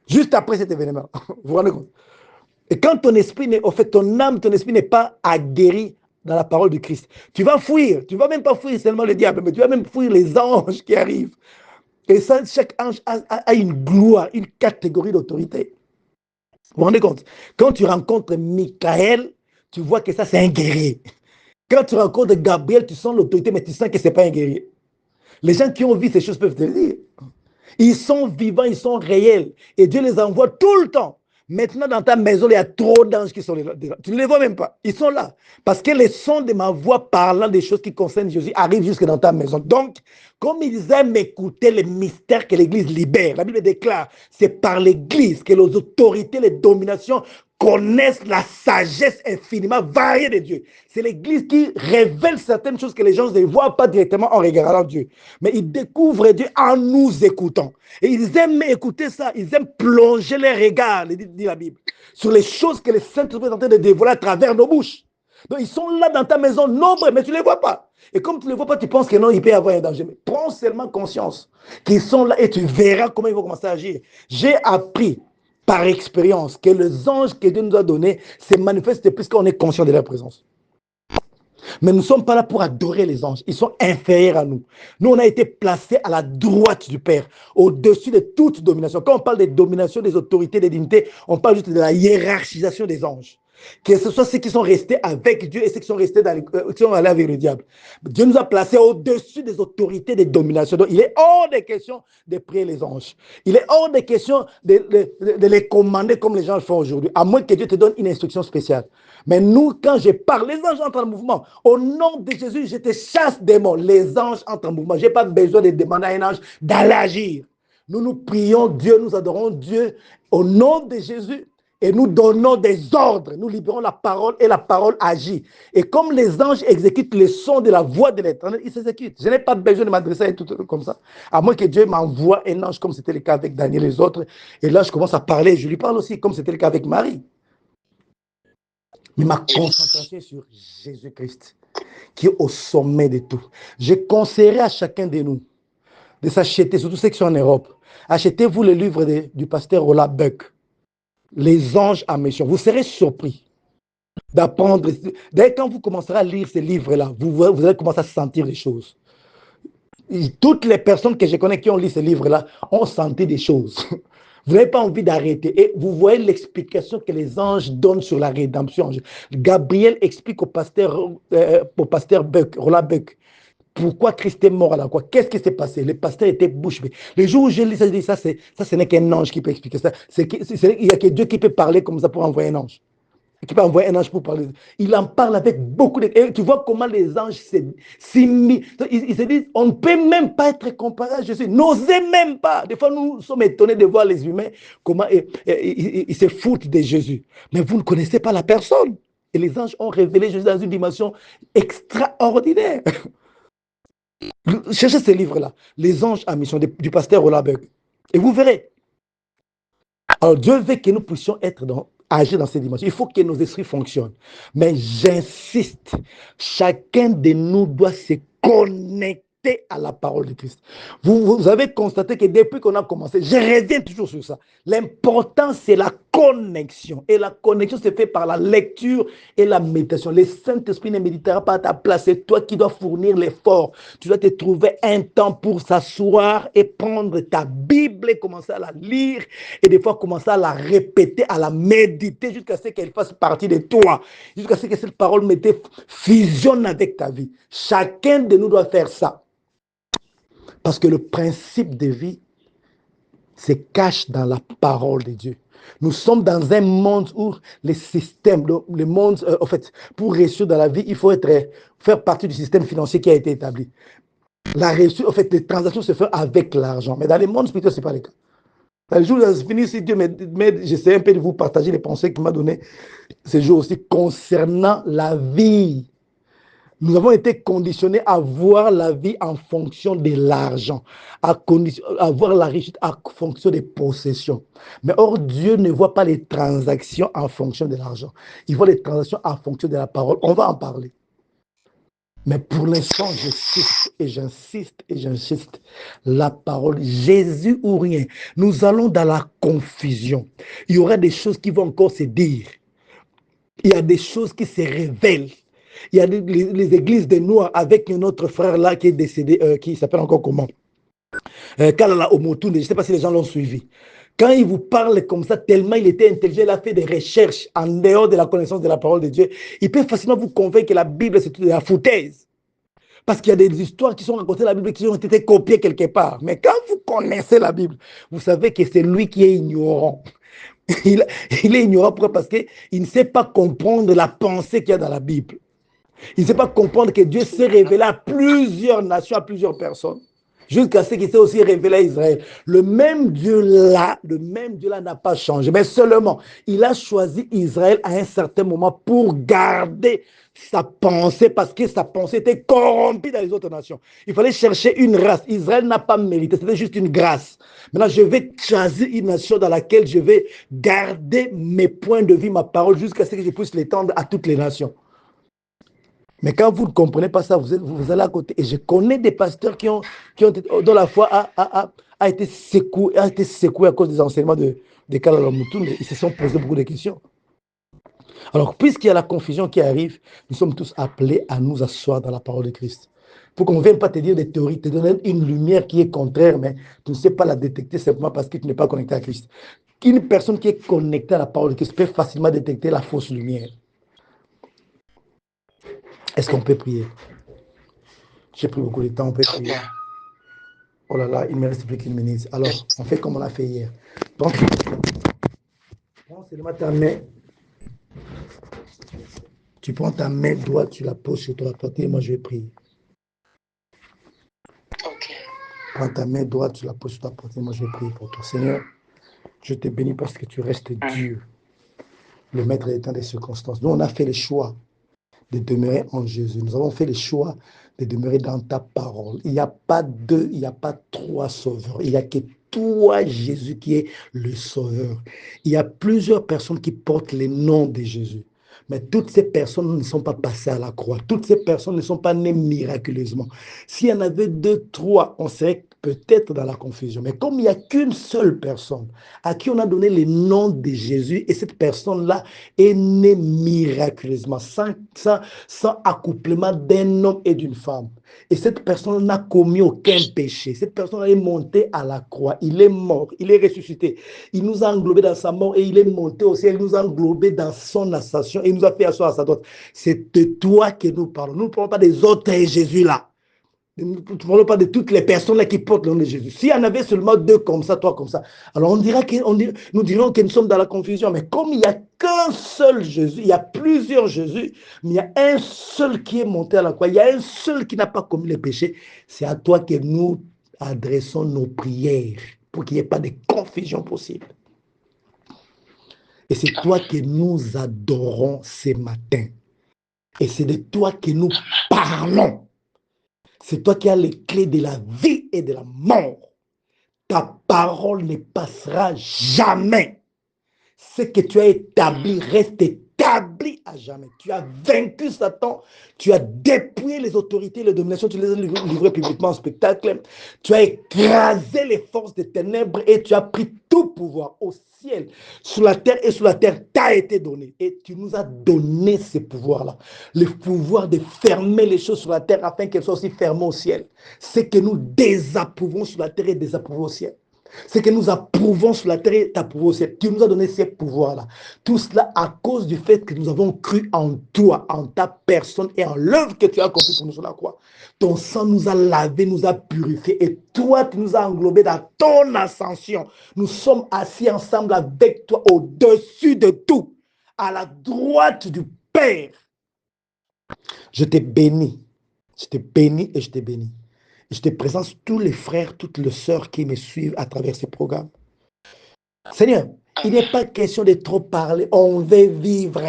A: Juste après cet événement. Vous vous rendez compte? Et quand ton esprit n'est, au fait, ton âme, ton esprit n'est pas aguerri dans la parole de Christ, tu vas fuir. Tu ne vas même pas fuir seulement le diable, mais tu vas même fuir les anges qui arrivent. Et ça, chaque ange a une gloire, une catégorie d'autorité. Vous vous rendez compte? Quand tu rencontres Michael, tu vois que ça, c'est un guerrier. Quand tu rencontres Gabriel, tu sens l'autorité, mais tu sens que ce n'est pas un guerrier. Les gens qui ont vu ces choses peuvent te le dire. Ils sont vivants, ils sont réels. Et Dieu les envoie tout le temps. Maintenant, dans ta maison, il y a trop d'anges qui sont là. Tu ne les vois même pas. Ils sont là. Parce que les sons de ma voix parlant des choses qui concernent Jésus arrivent jusque dans ta maison. Donc, comme ils aiment écouter les mystères que l'Église libère, la Bible déclare, c'est par l'Église que les autorités, les dominations connaissent la sagesse infiniment variée de Dieu. C'est l'Église qui révèle certaines choses que les gens ne voient pas directement en regardant Dieu. Mais ils découvrent Dieu en nous écoutant. Et ils aiment écouter ça. Ils aiment plonger les regards, dit la Bible, sur les choses que les saints sont en train de dévoiler à travers nos bouches. Donc ils sont là dans ta maison, nombreux, mais tu ne les vois pas. Et comme tu ne les vois pas, tu penses que non, il peut y avoir un danger. Mais prends seulement conscience qu'ils sont là et tu verras comment ils vont commencer à agir. J'ai appris par expérience que les anges que Dieu nous a donnés se manifestent puisqu'on est conscient de leur présence. Mais nous ne sommes pas là pour adorer les anges. Ils sont inférieurs à nous. Nous, on a été placés à la droite du Père, au-dessus de toute domination. Quand on parle de domination des autorités, des dignités, on parle juste de la hiérarchisation des anges. Que ce soit ceux qui sont restés avec Dieu et ceux qui sont restés qui sont allés avec le diable. Dieu nous a placés au-dessus des autorités, des dominations. Donc, il est hors de question de prier les anges. Il est hors de question de les commander comme les gens le font aujourd'hui, à moins que Dieu te donne une instruction spéciale. Mais nous, quand je parle, les anges entrent en mouvement. Au nom de Jésus, je te chasse démons. Les anges entrent en mouvement. Je n'ai pas besoin de demander à un ange d'aller agir. Nous prions Dieu, nous adorons Dieu au nom de Jésus. Et nous donnons des ordres, nous libérons la parole et la parole agit. Et comme les anges exécutent les sons de la voix de l'Éternel, ils s'exécutent. Je n'ai pas besoin de m'adresser à tout comme ça. À moins que Dieu m'envoie un ange comme c'était le cas avec Daniel et les autres. Et là, je commence à parler. Je lui parle aussi comme c'était le cas avec Marie. Mais ma concentration est sur Jésus-Christ, qui est au sommet de tout. Je conseillerais à chacun de nous de s'acheter, surtout ceux qui sont en Europe, achetez-vous le livre du pasteur Roland Buck. Les anges en mission. Vous serez surpris d'apprendre. D'ailleurs, quand vous commencerez à lire ces livres-là, vous allez commencer à sentir des choses. Et toutes les personnes que je connais qui ont lu ces livres-là ont senti des choses. Vous n'avez pas envie d'arrêter. Et vous voyez l'explication que les anges donnent sur la rédemption. Gabriel explique au pasteur Buck, Roland Buck, pourquoi Christ est mort à la croix. Qu'est-ce qui s'est passé? Les pasteurs étaient bouche bée. Le jour où j'ai lu ça, je dis ça, ce n'est qu'un ange qui peut expliquer ça. Il n'y a que Dieu qui peut parler comme ça pour envoyer un ange. Qui peut envoyer un ange pour parler. Il en parle avec beaucoup de... Et tu vois comment les anges s'immitent. Ils se disent, on ne peut même pas être comparé à Jésus. N'osez même pas. Des fois, nous sommes étonnés de voir les humains, comment ils se foutent de Jésus. Mais vous ne connaissez pas la personne. Et les anges ont révélé Jésus dans une dimension extraordinaire. Cherchez ce livre-là, Les anges à mission du pasteur Olaberg. Et vous verrez. Alors Dieu veut que nous puissions agir dans ces dimensions. Il faut que nos esprits fonctionnent. Mais j'insiste, chacun de nous doit se connecter à la parole de Christ. Vous avez constaté que depuis qu'on a commencé, je reviens toujours sur ça. L'important, c'est la connexion. Et la connexion se fait par la lecture et la méditation. Le Saint-Esprit ne méditera pas à ta place. C'est toi qui dois fournir l'effort. Tu dois te trouver un temps pour s'asseoir et prendre ta Bible et commencer à la lire. Et des fois, commencer à la répéter, à la méditer jusqu'à ce qu'elle fasse partie de toi. Jusqu'à ce que cette parole fusionne avec ta vie. Chacun de nous doit faire ça. Parce que le principe de vie se cache dans la parole de Dieu. Nous sommes dans un monde où les systèmes, le monde, en fait, pour réussir dans la vie, il faut faire partie du système financier qui a été établi. La réussite, en fait, les transactions se font avec l'argent. Mais dans les mondes spirituels, ce n'est pas le cas. Dans les jours où je finis, si Dieu m'aide, j'essaie un peu de vous partager les pensées qu'il m'a données ces jours aussi concernant la vie. Nous avons été conditionnés à voir la vie en fonction de l'argent, à voir la richesse en fonction des possessions. Mais or, Dieu ne voit pas les transactions en fonction de l'argent. Il voit les transactions en fonction de la parole. On va en parler. Mais pour l'instant, j'insiste et j'insiste et j'insiste. La parole, Jésus ou rien. Nous allons dans la confusion. Il y aura des choses qui vont encore se dire. Il y a des choses qui se révèlent. Il y a les églises des Noirs avec un autre frère là qui est décédé, qui s'appelle encore comment Kalala Omotune, je ne sais pas si les gens l'ont suivi. Quand il vous parle comme ça, tellement il était intelligent, il a fait des recherches en dehors de la connaissance de la parole de Dieu, il peut facilement vous convaincre que la Bible c'est de la foutaise. Parce qu'il y a des histoires qui sont racontées dans la Bible qui ont été copiées quelque part. Mais quand vous connaissez la Bible, vous savez que c'est lui qui est ignorant. Il est ignorant pourquoi? Parce qu'il ne sait pas comprendre la pensée qu'il y a dans la Bible. Il ne sait pas comprendre que Dieu s'est révélé à plusieurs nations, à plusieurs personnes, jusqu'à ce qu'il s'est aussi révélé à Israël. Le même Dieu-là n'a pas changé, mais seulement, il a choisi Israël à un certain moment pour garder sa pensée, parce que sa pensée était corrompue dans les autres nations. Il fallait chercher une race. Israël n'a pas mérité, c'était juste une grâce. Maintenant, je vais choisir une nation dans laquelle je vais garder mes points de vue, ma parole, jusqu'à ce que je puisse l'étendre à toutes les nations. Mais quand vous ne comprenez pas ça, vous allez à côté. Et je connais des pasteurs dont la foi a été secouée à cause des enseignements de Kalala Mutunde. Ils se sont posés beaucoup de questions. Alors, puisqu'il y a la confusion qui arrive, nous sommes tous appelés à nous asseoir dans la parole de Christ. Pour qu'on ne vienne pas te dire des théories, te donner une lumière qui est contraire, mais tu ne sais pas la détecter simplement parce que tu n'es pas connecté à Christ. Une personne qui est connectée à la parole de Christ peut facilement détecter la fausse lumière. Est-ce qu'on peut prier? J'ai pris beaucoup de temps, on peut prier. Oh là là, il me reste plus qu'une minute. Alors, on fait comme on a fait hier. Donc, prends seulement ta main. Tu prends ta main droite, tu la poses sur ton poitrine et moi je vais prier.
B: Ok.
A: Prends ta main droite, tu la poses sur ta poitrine et moi je vais prier pour toi. Seigneur, je te bénis parce que tu restes Dieu, le maître des temps des circonstances. Nous, on a fait le choix de demeurer en Jésus. Nous avons fait le choix de demeurer dans ta parole. Il n'y a pas deux, il n'y a pas trois sauveurs. Il n'y a que toi, Jésus, qui est le sauveur. Il y a plusieurs personnes qui portent le nom de Jésus. Mais toutes ces personnes ne sont pas passées à la croix. Toutes ces personnes ne sont pas nées miraculeusement. S'il y en avait deux, trois, on serait peut-être dans la confusion. Mais comme il n'y a qu'une seule personne à qui on a donné le nom de Jésus, et cette personne-là est née miraculeusement, sans accouplement d'un homme et d'une femme. Et cette personne n'a commis aucun péché. Cette personne est montée à la croix. Il est mort, il est ressuscité. Il nous a englobés dans sa mort et il est monté au ciel. Il nous a englobés dans son ascension et il nous a fait asseoir à sa droite. C'est de toi que nous parlons. Nous ne parlons pas des autres Jésus là. Nous ne parlons pas de toutes les personnes là qui portent le nom de Jésus. S'il y en avait seulement deux comme ça, toi comme ça, alors nous dirons que nous sommes dans la confusion. Mais comme il n'y a qu'un seul Jésus, il y a plusieurs Jésus, mais il y a un seul qui est monté à la croix, il y a un seul qui n'a pas commis les péchés, c'est à toi que nous adressons nos prières pour qu'il n'y ait pas de confusion possible. Et c'est toi que nous adorons ce matin. Et c'est de toi que nous parlons. C'est toi qui as les clés de la vie et de la mort. Ta parole ne passera jamais. Ce que tu as établi reste établi à jamais. Tu as vaincu Satan, tu as dépouillé les autorités, les dominations, tu les as livrées publiquement en spectacle. Tu as écrasé les forces des ténèbres et tu as pris tout pouvoir au ciel, sur la terre et sur la terre t'a été donné. Et tu nous as donné ce pouvoir-là, le pouvoir de fermer les choses sur la terre afin qu'elles soient aussi fermées au ciel. Ce que nous désapprouvons sur la terre est désapprouvé au ciel. Ce que nous approuvons sur la terre est approuvé au ciel. Tu nous as donné ces pouvoirs-là. Tout cela à cause du fait que nous avons cru en toi, en ta personne et en l'œuvre que tu as accomplie pour nous sur la croix. Ton sang nous a lavé, nous a purifiés et toi, tu nous as englobés dans ton ascension. Nous sommes assis ensemble avec toi au-dessus de tout, à la droite du Père. Je te bénis. Je te bénis et je te bénis. Je te présente tous les frères, toutes les sœurs qui me suivent à travers ce programme. Seigneur, il n'est pas question de trop parler. On veut vivre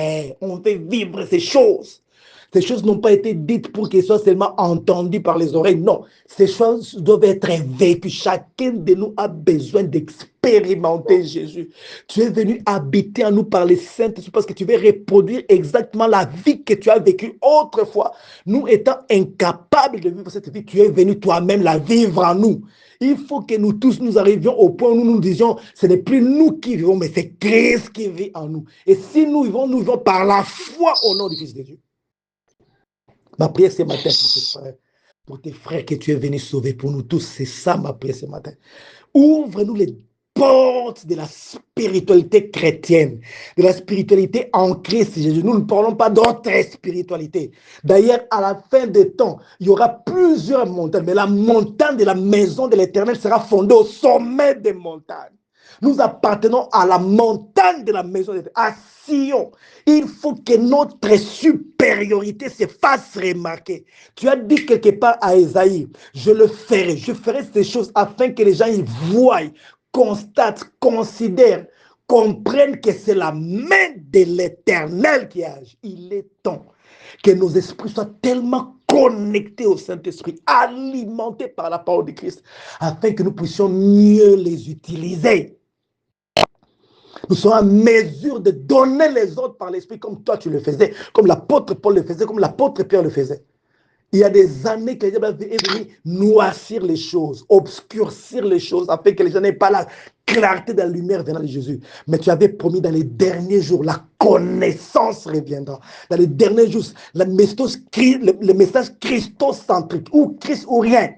A: ces choses. Ces choses n'ont pas été dites pour qu'elles soient seulement entendues par les oreilles. Non, ces choses doivent être vécues. Chacun de nous a besoin d'expérimenter Jésus. Tu es venu habiter en nous par les Saintes parce que tu veux reproduire exactement la vie que tu as vécue autrefois. Nous étant incapables de vivre cette vie, tu es venu toi-même la vivre en nous. Il faut que nous tous nous arrivions au point où nous nous disions, ce n'est plus nous qui vivons, mais c'est Christ qui vit en nous. Et si nous vivons par la foi au nom du Fils de Dieu. Ma prière ce matin pour tes frères que tu es venu sauver pour nous tous, c'est ça ma prière ce matin. Ouvre-nous les portes de la spiritualité chrétienne, de la spiritualité en Christ Jésus. Nous ne parlons pas d'autre spiritualité. D'ailleurs, à la fin des temps, il y aura plusieurs montagnes, mais la montagne de la maison de l'Éternel sera fondée au sommet des montagnes. Nous appartenons à la montagne de la maison de Dieu, à Sion. Il faut que notre supériorité se fasse remarquer. Tu as dit quelque part à Ésaïe, je ferai ces choses afin que les gens y voient, constatent, considèrent, comprennent que c'est la main de l'Éternel qui agit. Il est temps que nos esprits soient tellement connectés au Saint-Esprit, alimentés par la parole de Christ, afin que nous puissions mieux les utiliser. Nous sommes en mesure de donner les autres par l'Esprit comme toi tu le faisais, comme l'apôtre Paul le faisait, comme l'apôtre Pierre le faisait. Il y a des années que le diable est venu noircir les choses, obscurcir les choses, afin que les gens n'aient pas la clarté de la lumière venant de Jésus. Mais tu avais promis dans les derniers jours, la connaissance reviendra. Dans les derniers jours, le message christocentrique, ou Christ ou rien,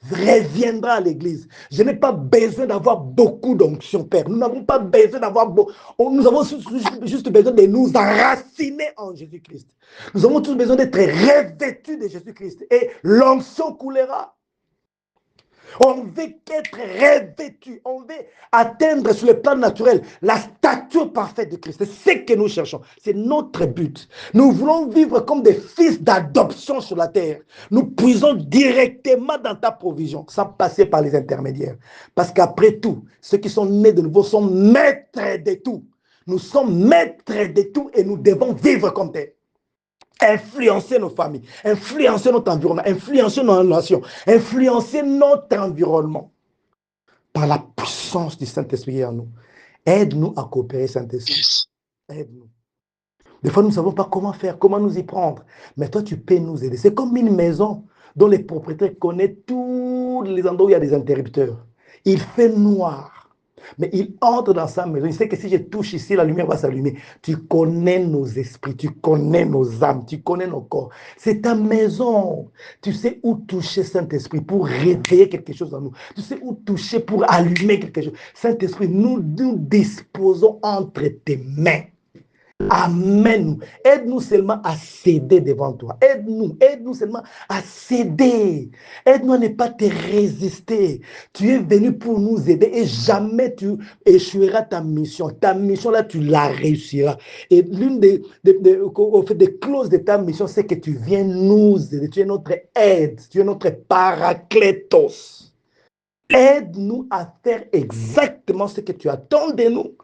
A: reviendra à l'église. Je n'ai pas besoin d'avoir beaucoup d'onction, Père. Nous n'avons pas besoin d'avoir beaucoup. Nous avons juste besoin de nous enraciner en Jésus-Christ. Nous avons tous besoin d'être revêtus de Jésus-Christ. Et l'onction coulera. On veut être revêtu. On veut atteindre sur le plan naturel la stature parfaite de Christ. C'est ce que nous cherchons. C'est notre but. Nous voulons vivre comme des fils d'adoption sur la terre. Nous puisons directement dans ta provision, sans passer par les intermédiaires. Parce qu'après tout, ceux qui sont nés de nouveau sont maîtres de tout. Nous sommes maîtres de tout et nous devons vivre comme tel. Influencer nos familles, influencer notre environnement, influencer nos nations, influencer notre environnement par la puissance du Saint-Esprit en nous. Aide-nous à coopérer, Saint-Esprit. Aide-nous. Des fois, nous ne savons pas comment faire, comment nous y prendre. Mais toi, tu peux nous aider. C'est comme une maison dont les propriétaires connaissent tous les endroits où il y a des interrupteurs. Il fait noir. Mais il entre dans sa maison. Il sait que si je touche ici, la lumière va s'allumer. Tu connais nos esprits, tu connais nos âmes, tu connais nos corps. C'est ta maison. Tu sais où toucher, Saint-Esprit, pour réveiller quelque chose en nous. Tu sais où toucher pour allumer quelque chose. Saint-Esprit, nous disposons entre tes mains. Amène-nous. Aide-nous seulement à céder devant toi. Aide-nous seulement à céder. Aide-nous à ne pas te résister. Tu es venu pour nous aider et jamais tu échoueras ta mission. Ta mission là, tu la réussiras. Et l'une des clauses de ta mission, c'est que tu viens nous aider. Tu es notre aide. Tu es notre paraclétos. Aide-nous à faire exactement ce que tu attends de nous,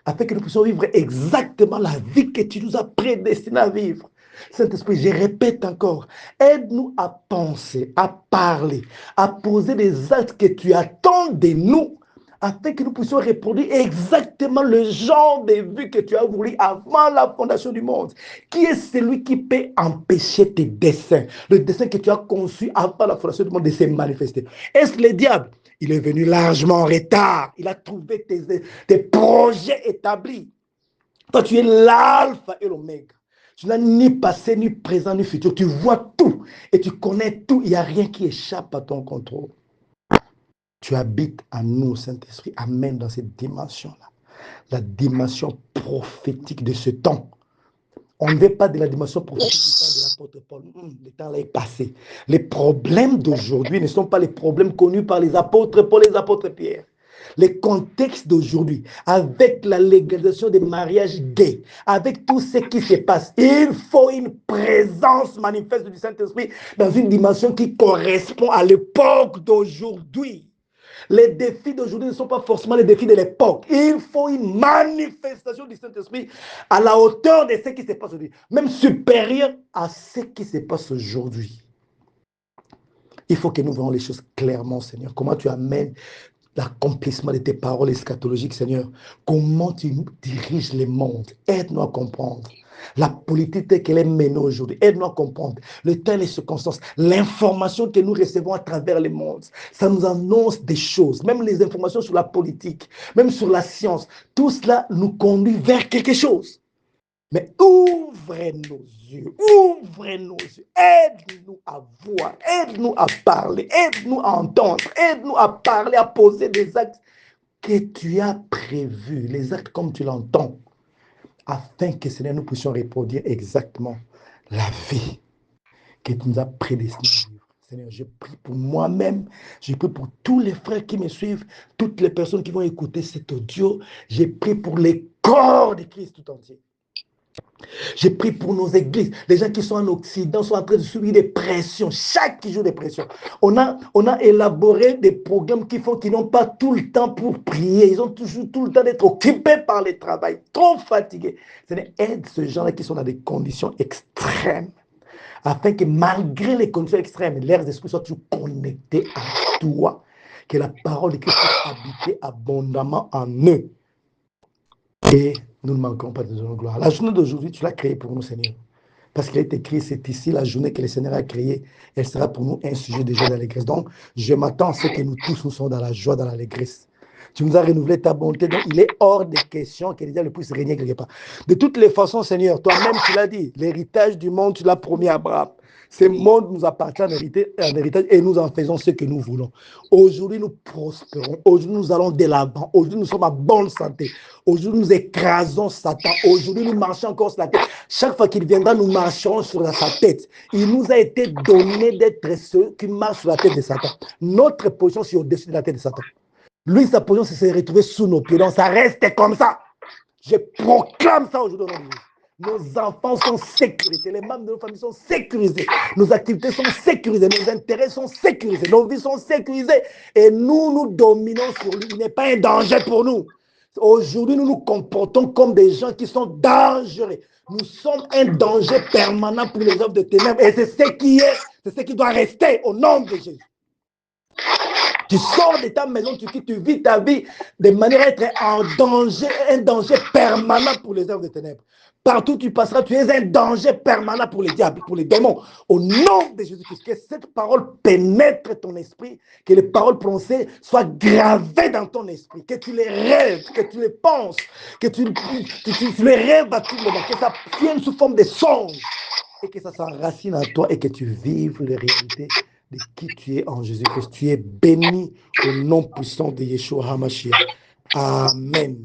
A: afin que nous puissions vivre exactement la vie que tu nous as prédestinée à vivre. Saint-Esprit, je répète encore, aide-nous à penser, à parler, à poser des actes que tu attends de nous, afin que nous puissions reproduire exactement le genre de vie que tu as voulu avant la fondation du monde. Qui est celui qui peut empêcher tes desseins, le dessein que tu as conçu avant la fondation du monde de se manifester? Est-ce le diable? Il est venu largement en retard. Il a trouvé tes projets établis. Toi, tu es l'alpha et l'oméga. Tu n'as ni passé, ni présent, ni futur. Tu vois tout et tu connais tout. Il n'y a rien qui échappe à ton contrôle. Tu habites en nous, Saint-Esprit. Amène dans cette dimension-là. La dimension prophétique de ce temps. On ne veut pas de la dimension prophétique du temps de l'apôtre Paul. Le temps là est passé. Les problèmes d'aujourd'hui ne sont pas les problèmes connus par les apôtres Paul et les apôtres Pierre. Les contextes d'aujourd'hui, avec la légalisation des mariages gays, avec tout ce qui se passe, il faut une présence manifeste du Saint-Esprit dans une dimension qui correspond à l'époque d'aujourd'hui. Les défis d'aujourd'hui ne sont pas forcément les défis de l'époque. Il faut une manifestation du Saint-Esprit à la hauteur de ce qui se passe aujourd'hui, même supérieure à ce qui se passe aujourd'hui. Il faut que nous voyons les choses clairement, Seigneur. Comment tu amènes l'accomplissement de tes paroles eschatologiques, Seigneur. Comment tu diriges les mondes. Aide-nous à comprendre. La politique telle qu'elle est menée aujourd'hui, aide-nous à comprendre le temps et les circonstances, l'information que nous recevons à travers les mondes. Ça nous annonce des choses, même les informations sur la politique, même sur la science. Tout cela nous conduit vers quelque chose. Mais ouvrez nos yeux, aide-nous à voir, aide-nous à parler, aide-nous à entendre, aide-nous à parler, à poser des actes que tu as prévus, les actes comme tu l'entends, afin que, Seigneur, nous puissions reproduire exactement la vie que tu nous as prédestinée à vivre. Seigneur, je prie pour moi-même, je prie pour tous les frères qui me suivent, toutes les personnes qui vont écouter cet audio, je prie pour les corps de Christ tout entier. Je prie pour nos églises. Les gens qui sont en Occident sont en train de subir des pressions, chaque jour des pressions. On a élaboré des programmes qui n'ont pas tout le temps pour prier. Ils ont toujours tout le temps d'être occupés par le travail, trop fatigués. Aide ces gens-là qui sont dans des conditions extrêmes, afin que malgré les conditions extrêmes, leurs esprits soient toujours connectés à toi. Que la parole de Christ puisse habiter abondamment en eux. Et nous ne manquons pas de ton gloire. La journée d'aujourd'hui, tu l'as créée pour nous, Seigneur. Parce qu'il est écrit, c'est ici la journée que le Seigneur a créée. Elle sera pour nous un sujet de joie, d'allégresse. Donc, je m'attends à ce que nous tous nous soyons dans la joie, dans l'allégresse. Tu nous as renouvelé ta bonté. Donc, il est hors de question que les diables puissent régner quelque part. De toutes les façons, Seigneur, toi-même, tu l'as dit, l'héritage du monde, tu l'as promis à Abraham. Ce monde nous appartient en héritage et nous en faisons ce que nous voulons. Aujourd'hui, nous prospérons. Aujourd'hui, nous allons de l'avant. Aujourd'hui, nous sommes en bonne santé. Aujourd'hui, nous écrasons Satan. Aujourd'hui, nous marchons encore sur la tête. Chaque fois qu'il viendra, nous marcherons sur sa tête. Il nous a été donné d'être ceux qui marchent sur la tête de Satan. Notre position, c'est au-dessus de la tête de Satan. Lui, sa position, c'est de se retrouver sous nos pieds. Donc, ça reste comme ça. Je proclame ça aujourd'hui. Nos enfants sont sécurisés, les membres de nos familles sont sécurisés, nos activités sont sécurisées, nos intérêts sont sécurisés, nos vies sont sécurisées et nous dominons sur lui. Il n'est pas un danger pour nous. Aujourd'hui, nous nous comportons comme des gens qui sont dangereux. Nous sommes un danger permanent pour les œuvres de ténèbres et c'est ce qui doit rester au nom de Jésus. Tu sors de ta maison, tu vis ta vie de manière à être en danger, un danger permanent pour les œuvres de ténèbres. Partout où tu passeras, tu es un danger permanent pour les diables, pour les démons. Au nom de Jésus-Christ, que cette parole pénètre ton esprit, que les paroles prononcées soient gravées dans ton esprit, que tu les rêves, que tu les penses, que tu les rêves à tout moment, que ça vienne sous forme de songes et que ça s'enracine en toi et que tu vives les réalités de qui tu es en Jésus-Christ. Tu es béni au nom puissant de Yeshua HaMashiach. Amen.